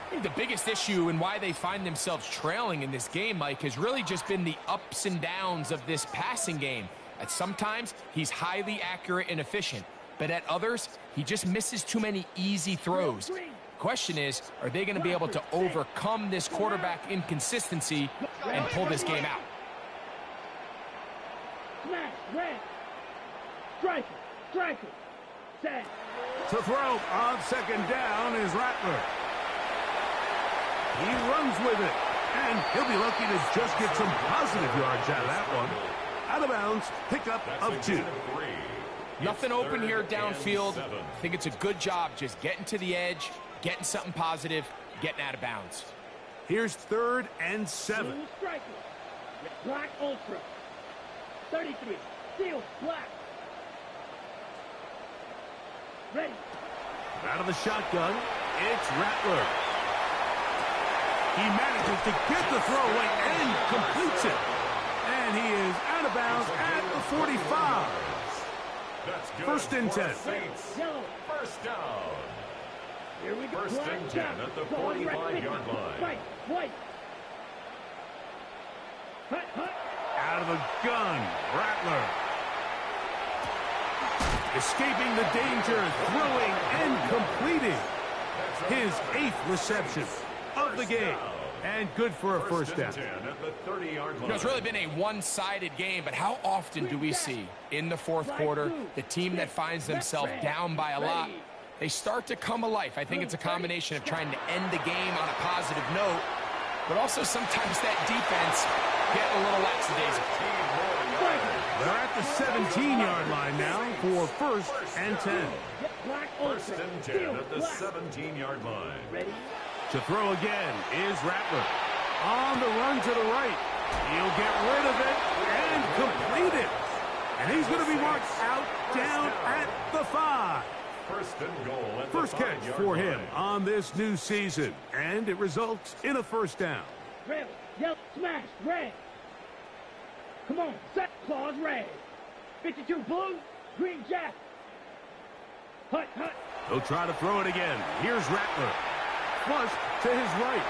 I think the biggest issue and why they find themselves trailing in this game, Mike, has really just been the ups and downs of this passing game. At sometimes, he's highly accurate and efficient, but at others, he just misses too many easy throws. Question is, are they going to be able to overcome this quarterback inconsistency and pull this game out? Smash, red. Striker, striker. Set. To throw on second down is Rattler. He runs with it, and he'll be lucky to just get some positive yards out of that one. Out of bounds, pickup of 2. Nothing open here downfield. I think it's a good job just getting to the edge, getting something positive, getting out of bounds. Here's third and 7. Blue striker. Black ultra. 33. Steel black. Ready. Out of the shotgun, it's Rattler. He manages to get the throw away and completes it. And he is out of bounds at the 45. That's good. First and 10. Yellow. First down. Here we go. First and 10 at the 45-yard line. Right, white. Hut, hut. Out of the gun, Rattler. Escaping the danger, throwing and completing. his 8th reception of the game. And good for a first down. It's really been a one-sided game, but how often do we see in the fourth quarter the team that finds themselves down by a lot, they start to come alive? I think it's a combination of trying to end the game on a positive note, but also sometimes that defense get a little lackadaisical. They're at the 17-yard line now for 1st and 10. 1st and 10 at the 17-yard line. To throw again is Rattler. On the run to the right. He'll get rid of it and complete it. And he's going to be marked out down at the 5. 1st and goal at First the catch 5-yard for line. him on this new season. And it results in a first down. Red, yellow, smash, red. Come on, set, claws, red. 52 blue, green jack. Hut, hut. He'll try to throw it again. Here's Rattler. Flush to his right.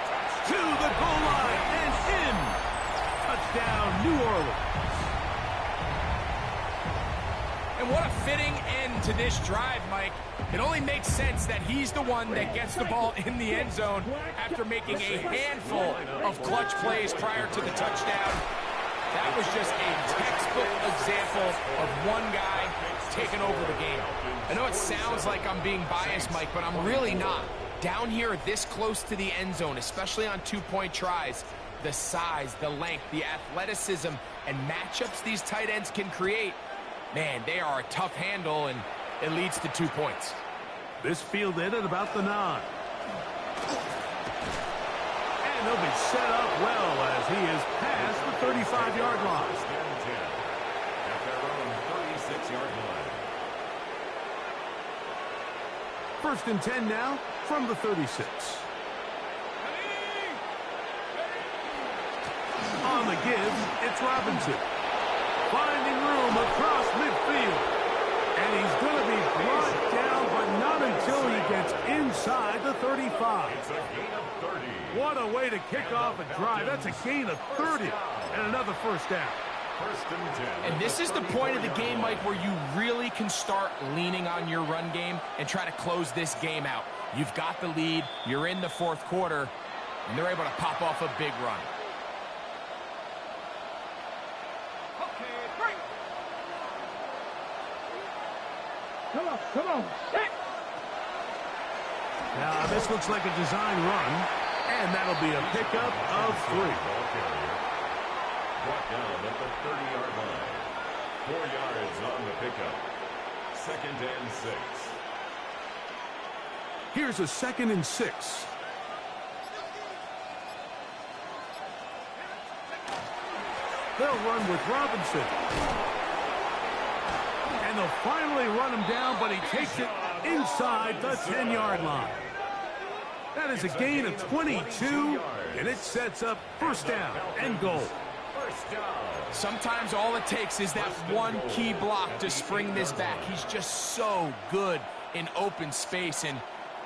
To the goal line and in. Touchdown, New Orleans. And what a fitting end to this drive, Mike. It only makes sense that he's the one that gets the ball in the end zone after making a handful of clutch plays prior to the touchdown. That was just a textbook example of one guy taking over the game. I know it sounds like I'm being biased, Mike, but I'm really not. Down here this close to the end zone, especially on two-point tries, the size, the length, the athleticism, and matchups these tight ends can create, man, they are a tough handle, and it leads to 2 points. This fielded at about the 9. And he'll be set up well as he is past the 35-yard line. 1st and 10 at their own 36-yard line. 1st and 10 now from the 36. On the give, it's Robinson. Finding room across midfield. And he's going to be brought down, but not until he gets inside the 35. It's a gain of 30. What a way to kick off a drive. That's a gain of 30 and another first down. 1st and 10. And this is the point of the game, Mike, where you really can start leaning on your run game and try to close this game out. You've got the lead, you're in the fourth quarter, and they're able to pop off a big run. Come on, set. Now, this looks like a design run, and that'll be a pickup of 3. Ball carrier. Brought down at the 30-yard line. 4 yards on the pickup. 2nd and 6. Here's a 2nd and 6. They'll run with Robinson. And they'll finally run him down, but he takes it inside the 10-yard line. That is a gain of 22, and it sets up first down and goal. First down. Sometimes all it takes is that one key block to spring this back. He's just so good in open space, and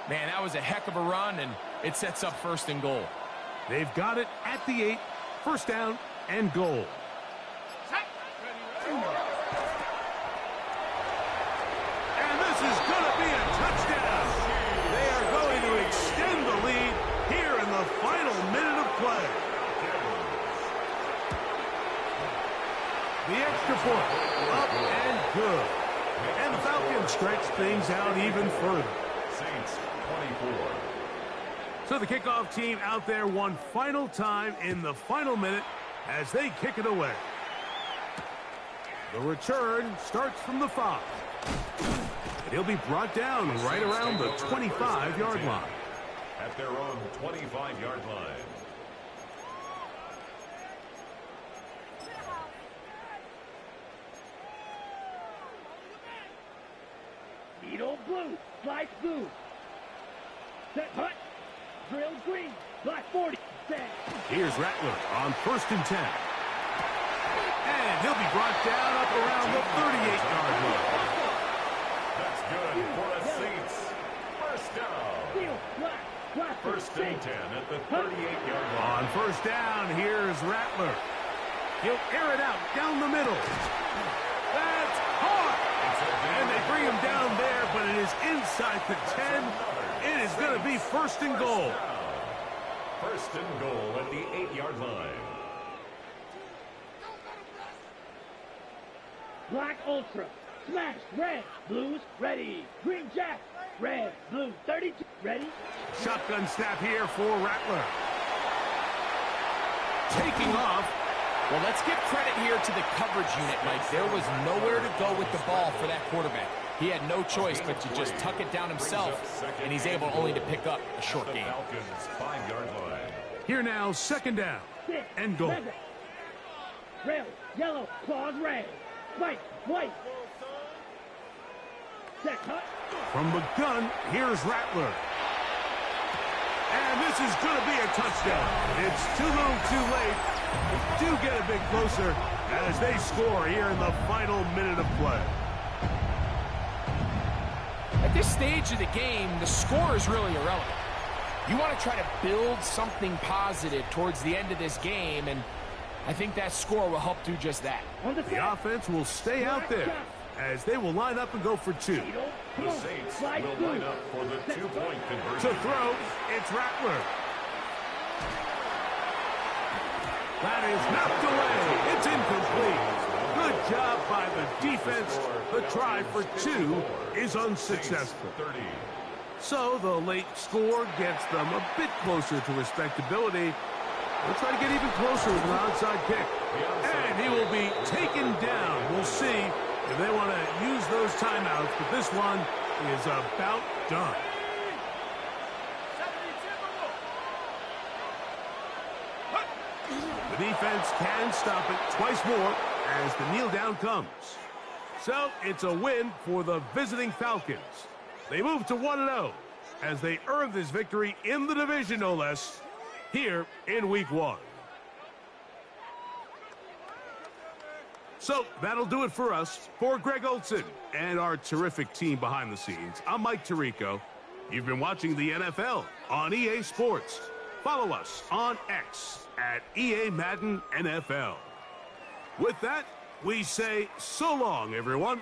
man, that was a heck of a run, and it sets up 1st and goal. They've got it at the 8, first down and goal. And this is going to be a touchdown. They are going to extend the lead here in the final minute of play. The extra point, up and good. And the Falcons stretch things out even further. Saints 24. So the kickoff team out there one final time in the final minute as they kick it away. The return starts from the 5. And he'll be brought down right around the 25-yard line. At their own 25-yard line. Needle blue, slice blue. Set hut, drill green, black 40. Set. Here's Rattler on 1st and 10. And he'll be brought down up around the 38-yard line. That's good for the Saints. First down. Steel, black, 1st and 10 at the 38-yard line. On first down, here's Rattler. He'll air it out down the middle. That's hard. And they bring him down there, but it is inside the 10. It is going to to be first and goal. First and goal at the 8-yard line. Black Ultra. Smash. Red. Blues. Ready. Green Jack. Red. Blue. 32. Ready. Shotgun snap here for Rattler. Taking off. Well, let's give credit here to the coverage unit, Mike. There was nowhere to go with the ball for that quarterback. He had no choice but to just tuck it down himself, and he's able only to pick up a short gain. Falcons 5-yard line. Here now, second down. And goal. Rail. Yellow. Claws red. White. White. Set cut. From the gun, here's Rattler. And this is going to be a touchdown. It's too little too late. They do get a bit closer as they score here in the final minute of play. At this stage of the game, the score is really irrelevant. You want to try to build something positive towards the end of this game, and I think that score will help do just that. The offense will stay out there as they will line up and go for two. The Saints will line up for the 2-point conversion. To throw, it's Rattler. That is knocked away. It's incomplete. Good job by the defense. The try for two is unsuccessful. So the late score gets them a bit closer to respectability. They'll try to get even closer with an onside kick. And he will be taken down. We'll see if they want to use those timeouts, but this one is about done. The defense can stop it twice more as the kneel down comes. So it's a win for the visiting Falcons. They move to 1-0 as they earn this victory in the division, no less, here in Week 1. So that'll do it for us. For Greg Olson and our terrific team behind the scenes, I'm Mike Tirico. You've been watching the NFL on EA Sports. Follow us on X at EA Madden NFL. With that, we say so long, everyone.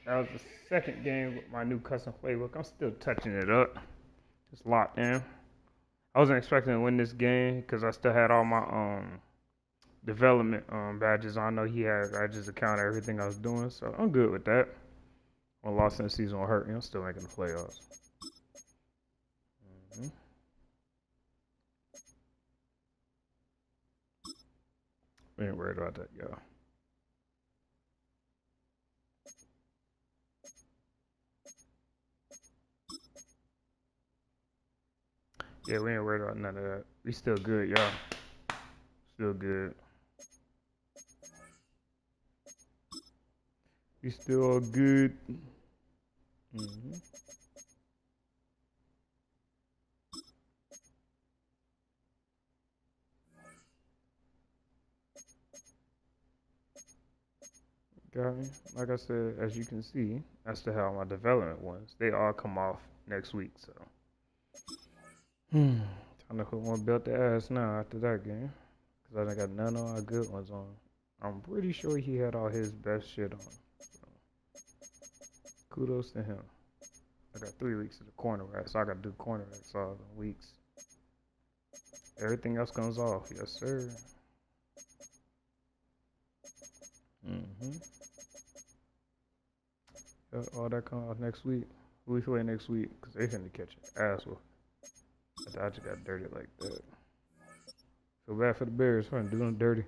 That was the second game with my new custom playbook. I'm still touching it up. It's locked in. I wasn't expecting to win this game because I still had all my development badges. I know he had badges to count everything I was doing, so I'm good with that. One loss in the season will hurt me. I'm still making the playoffs. We ain't worried about that, y'all. Yeah, we ain't worried about none of that. We still good, y'all. Still good. We still good. Got me. Like I said, as you can see, that's the how my development ones. They all come off next week, so. Time to put one belt to ass now after that game. Because I done got none of our good ones on. I'm pretty sure he had all his best shit on. So. Kudos to him. I got 3 weeks of the cornerback, so I got to do cornerbacks all the weeks. Everything else comes off. Yes, sir. All that comes off next week. Who we play next week? Because they finna catch an ass whoop. I just got dirty like that. Feel bad for the Bears. I'm finna do them dirty.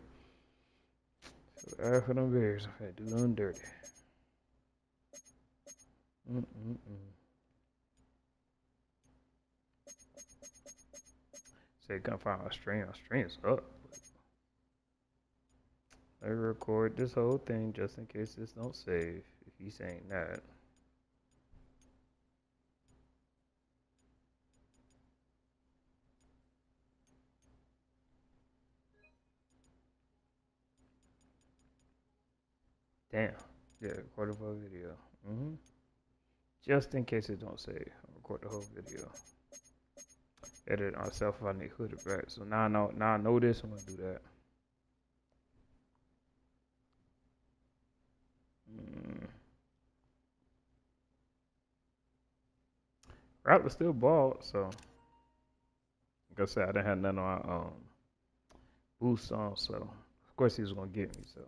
Feel bad for them Bears. I'm finna do them dirty. Say, come find my string. Our string's up. Let me record this whole thing just in case this don't save. If he's saying that. Damn. Yeah, record the whole video. Just in case it don't save. I'll record the whole video. Edit myself if I need to put it back. So now I know this, I'm gonna do that. Rattler still bald, so like I said, I didn't have none on my boost on, so of course he was gonna get me, so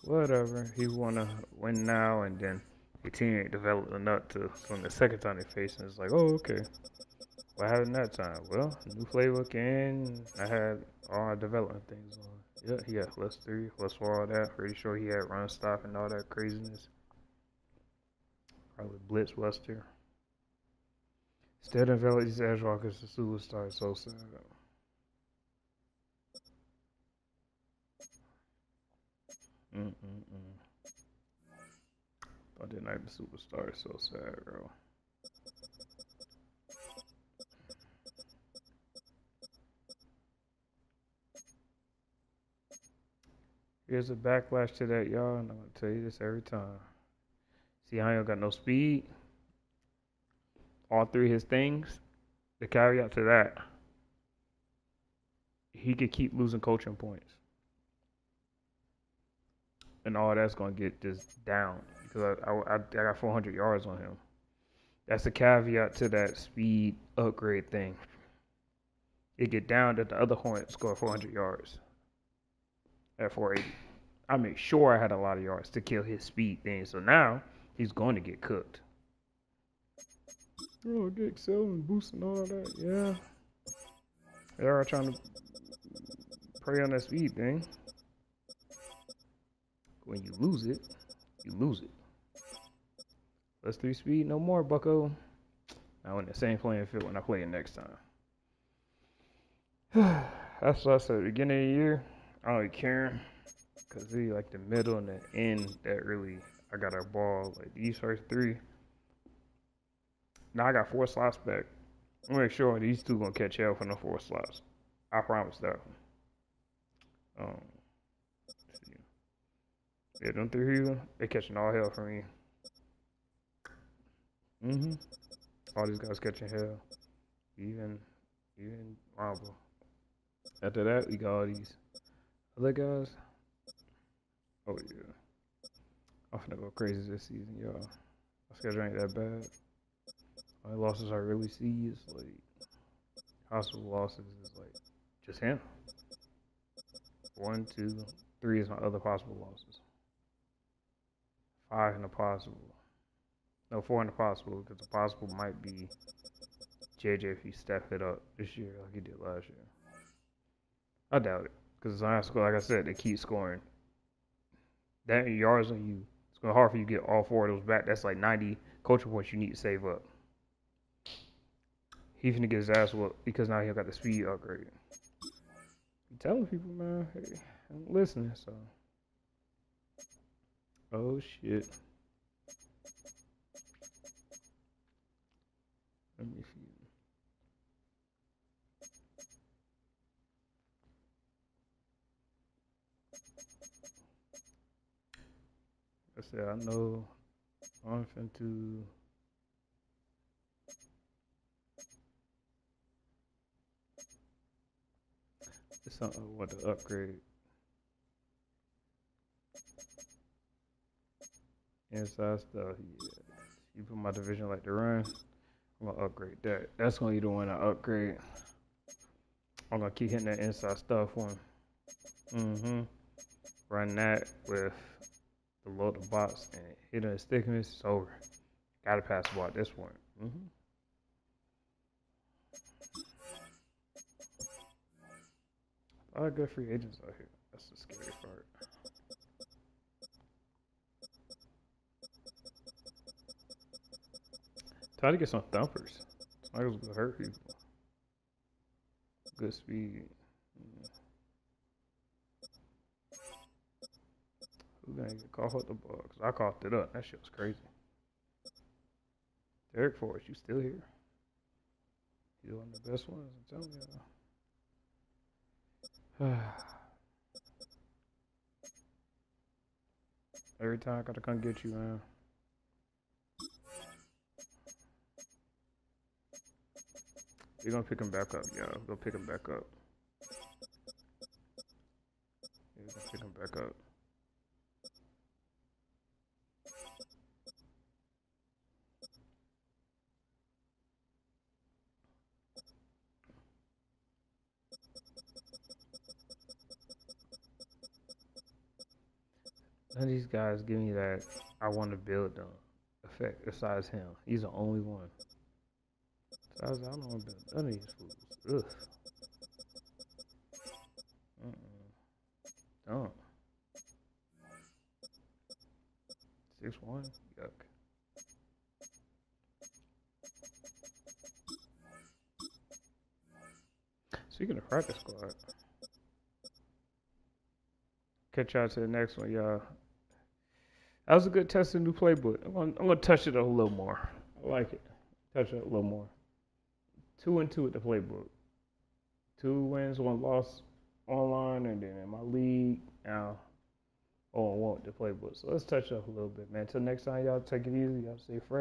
whatever. He wanna win now and then the team ain't developed enough to from the second time they face him. It's like, oh okay. What happened that time? Well, new playbook and I had all my development things on. Yeah, he had +3, +4, all that. Pretty sure he had run stop and all that craziness. Probably blitz Wester. Instead of these edge walkers, the superstar, so sad. But the night the superstar is so sad, bro. Here's a backlash to that, y'all, and I'm gonna tell you this every time. See how he don't got no speed? All 3 of his things. The caveat to that, he could keep losing coaching points. And all that's gonna get just down because I got 400 yards on him. That's the caveat to that speed upgrade thing. It get down that the other Hornets score 400 yards at 480. I made sure I had a lot of yards to kill his speed thing. So now he's going to get cooked. Oh, get Excel and boost and all that. Yeah. They are trying to prey on that speed thing. When you lose it, you lose it. +3 speed, no more, bucko. I'm in the same playing field when I play it next time. That's what I said at the beginning of the year. I don't really care. Because really like the middle and the end that really, I got a ball. Like these first 3. Now I got 4 slots back. I'm gonna make sure these 2 gonna catch hell from the 4 slots. I promise that. Yeah, them 3 here, they catching all hell from me. All these guys catching hell. Even Marble. After that, we got all these other guys. Oh yeah. I'm finna go crazy this season, y'all. My schedule ain't that bad. Only losses I really see is like Possible losses is like just him. 1, 2, 3 is my other possible losses. 5 in the possible. No, 4 in the possible, because the possible might be JJ if he step it up this year like he did last year. I doubt it, because high school, like I said, they keep scoring. That many yards on you, it's going to be hard for you to get all 4 of those back. That's like 90 coaching points you need to save up. He's going to get his ass whooped because now he got the speed upgrade. I'm telling people, man, hey, I'm listening, so. Oh, shit. Let me see. I said, I know I'm finna it's something I want to upgrade. Inside stuff, yeah. You put my division like to run, I'm gonna upgrade that. That's gonna be the one I upgrade. I'm gonna keep hitting that inside stuff one. Run that with the load of box and hitting the stickiness. It's over. Gotta pass the ball at this point. A lot of good free agents out here. That's the scary part. Try to get some thumpers. Smiles will hurt people. Good speed. Who's gonna get caught up the ball? Cause I coughed it up. That shit was crazy. Derek Forrest, you still here? You're one of the best ones. I'm telling you. Every time I gotta come get you, man. We're gonna pick him back up, y'all. We're gonna pick him back up. Yeah, we're gonna pick him back up. None of these guys give me that I want to build them effect besides him. He's the only one. So I don't want to build none of these fools. Ugh. Don't. 6'1", yuck. Speaking of practice squad, catch y'all to the next one, y'all. That was a good test of the new playbook. I'm gonna touch it up a little more. I like it. Touch it up a little more. 2-2 at the playbook. 2 wins, 1 loss online, and then in my league now 0-1 with the playbook. So let's touch up a little bit, man. Till next time, y'all take it easy. Y'all stay fresh.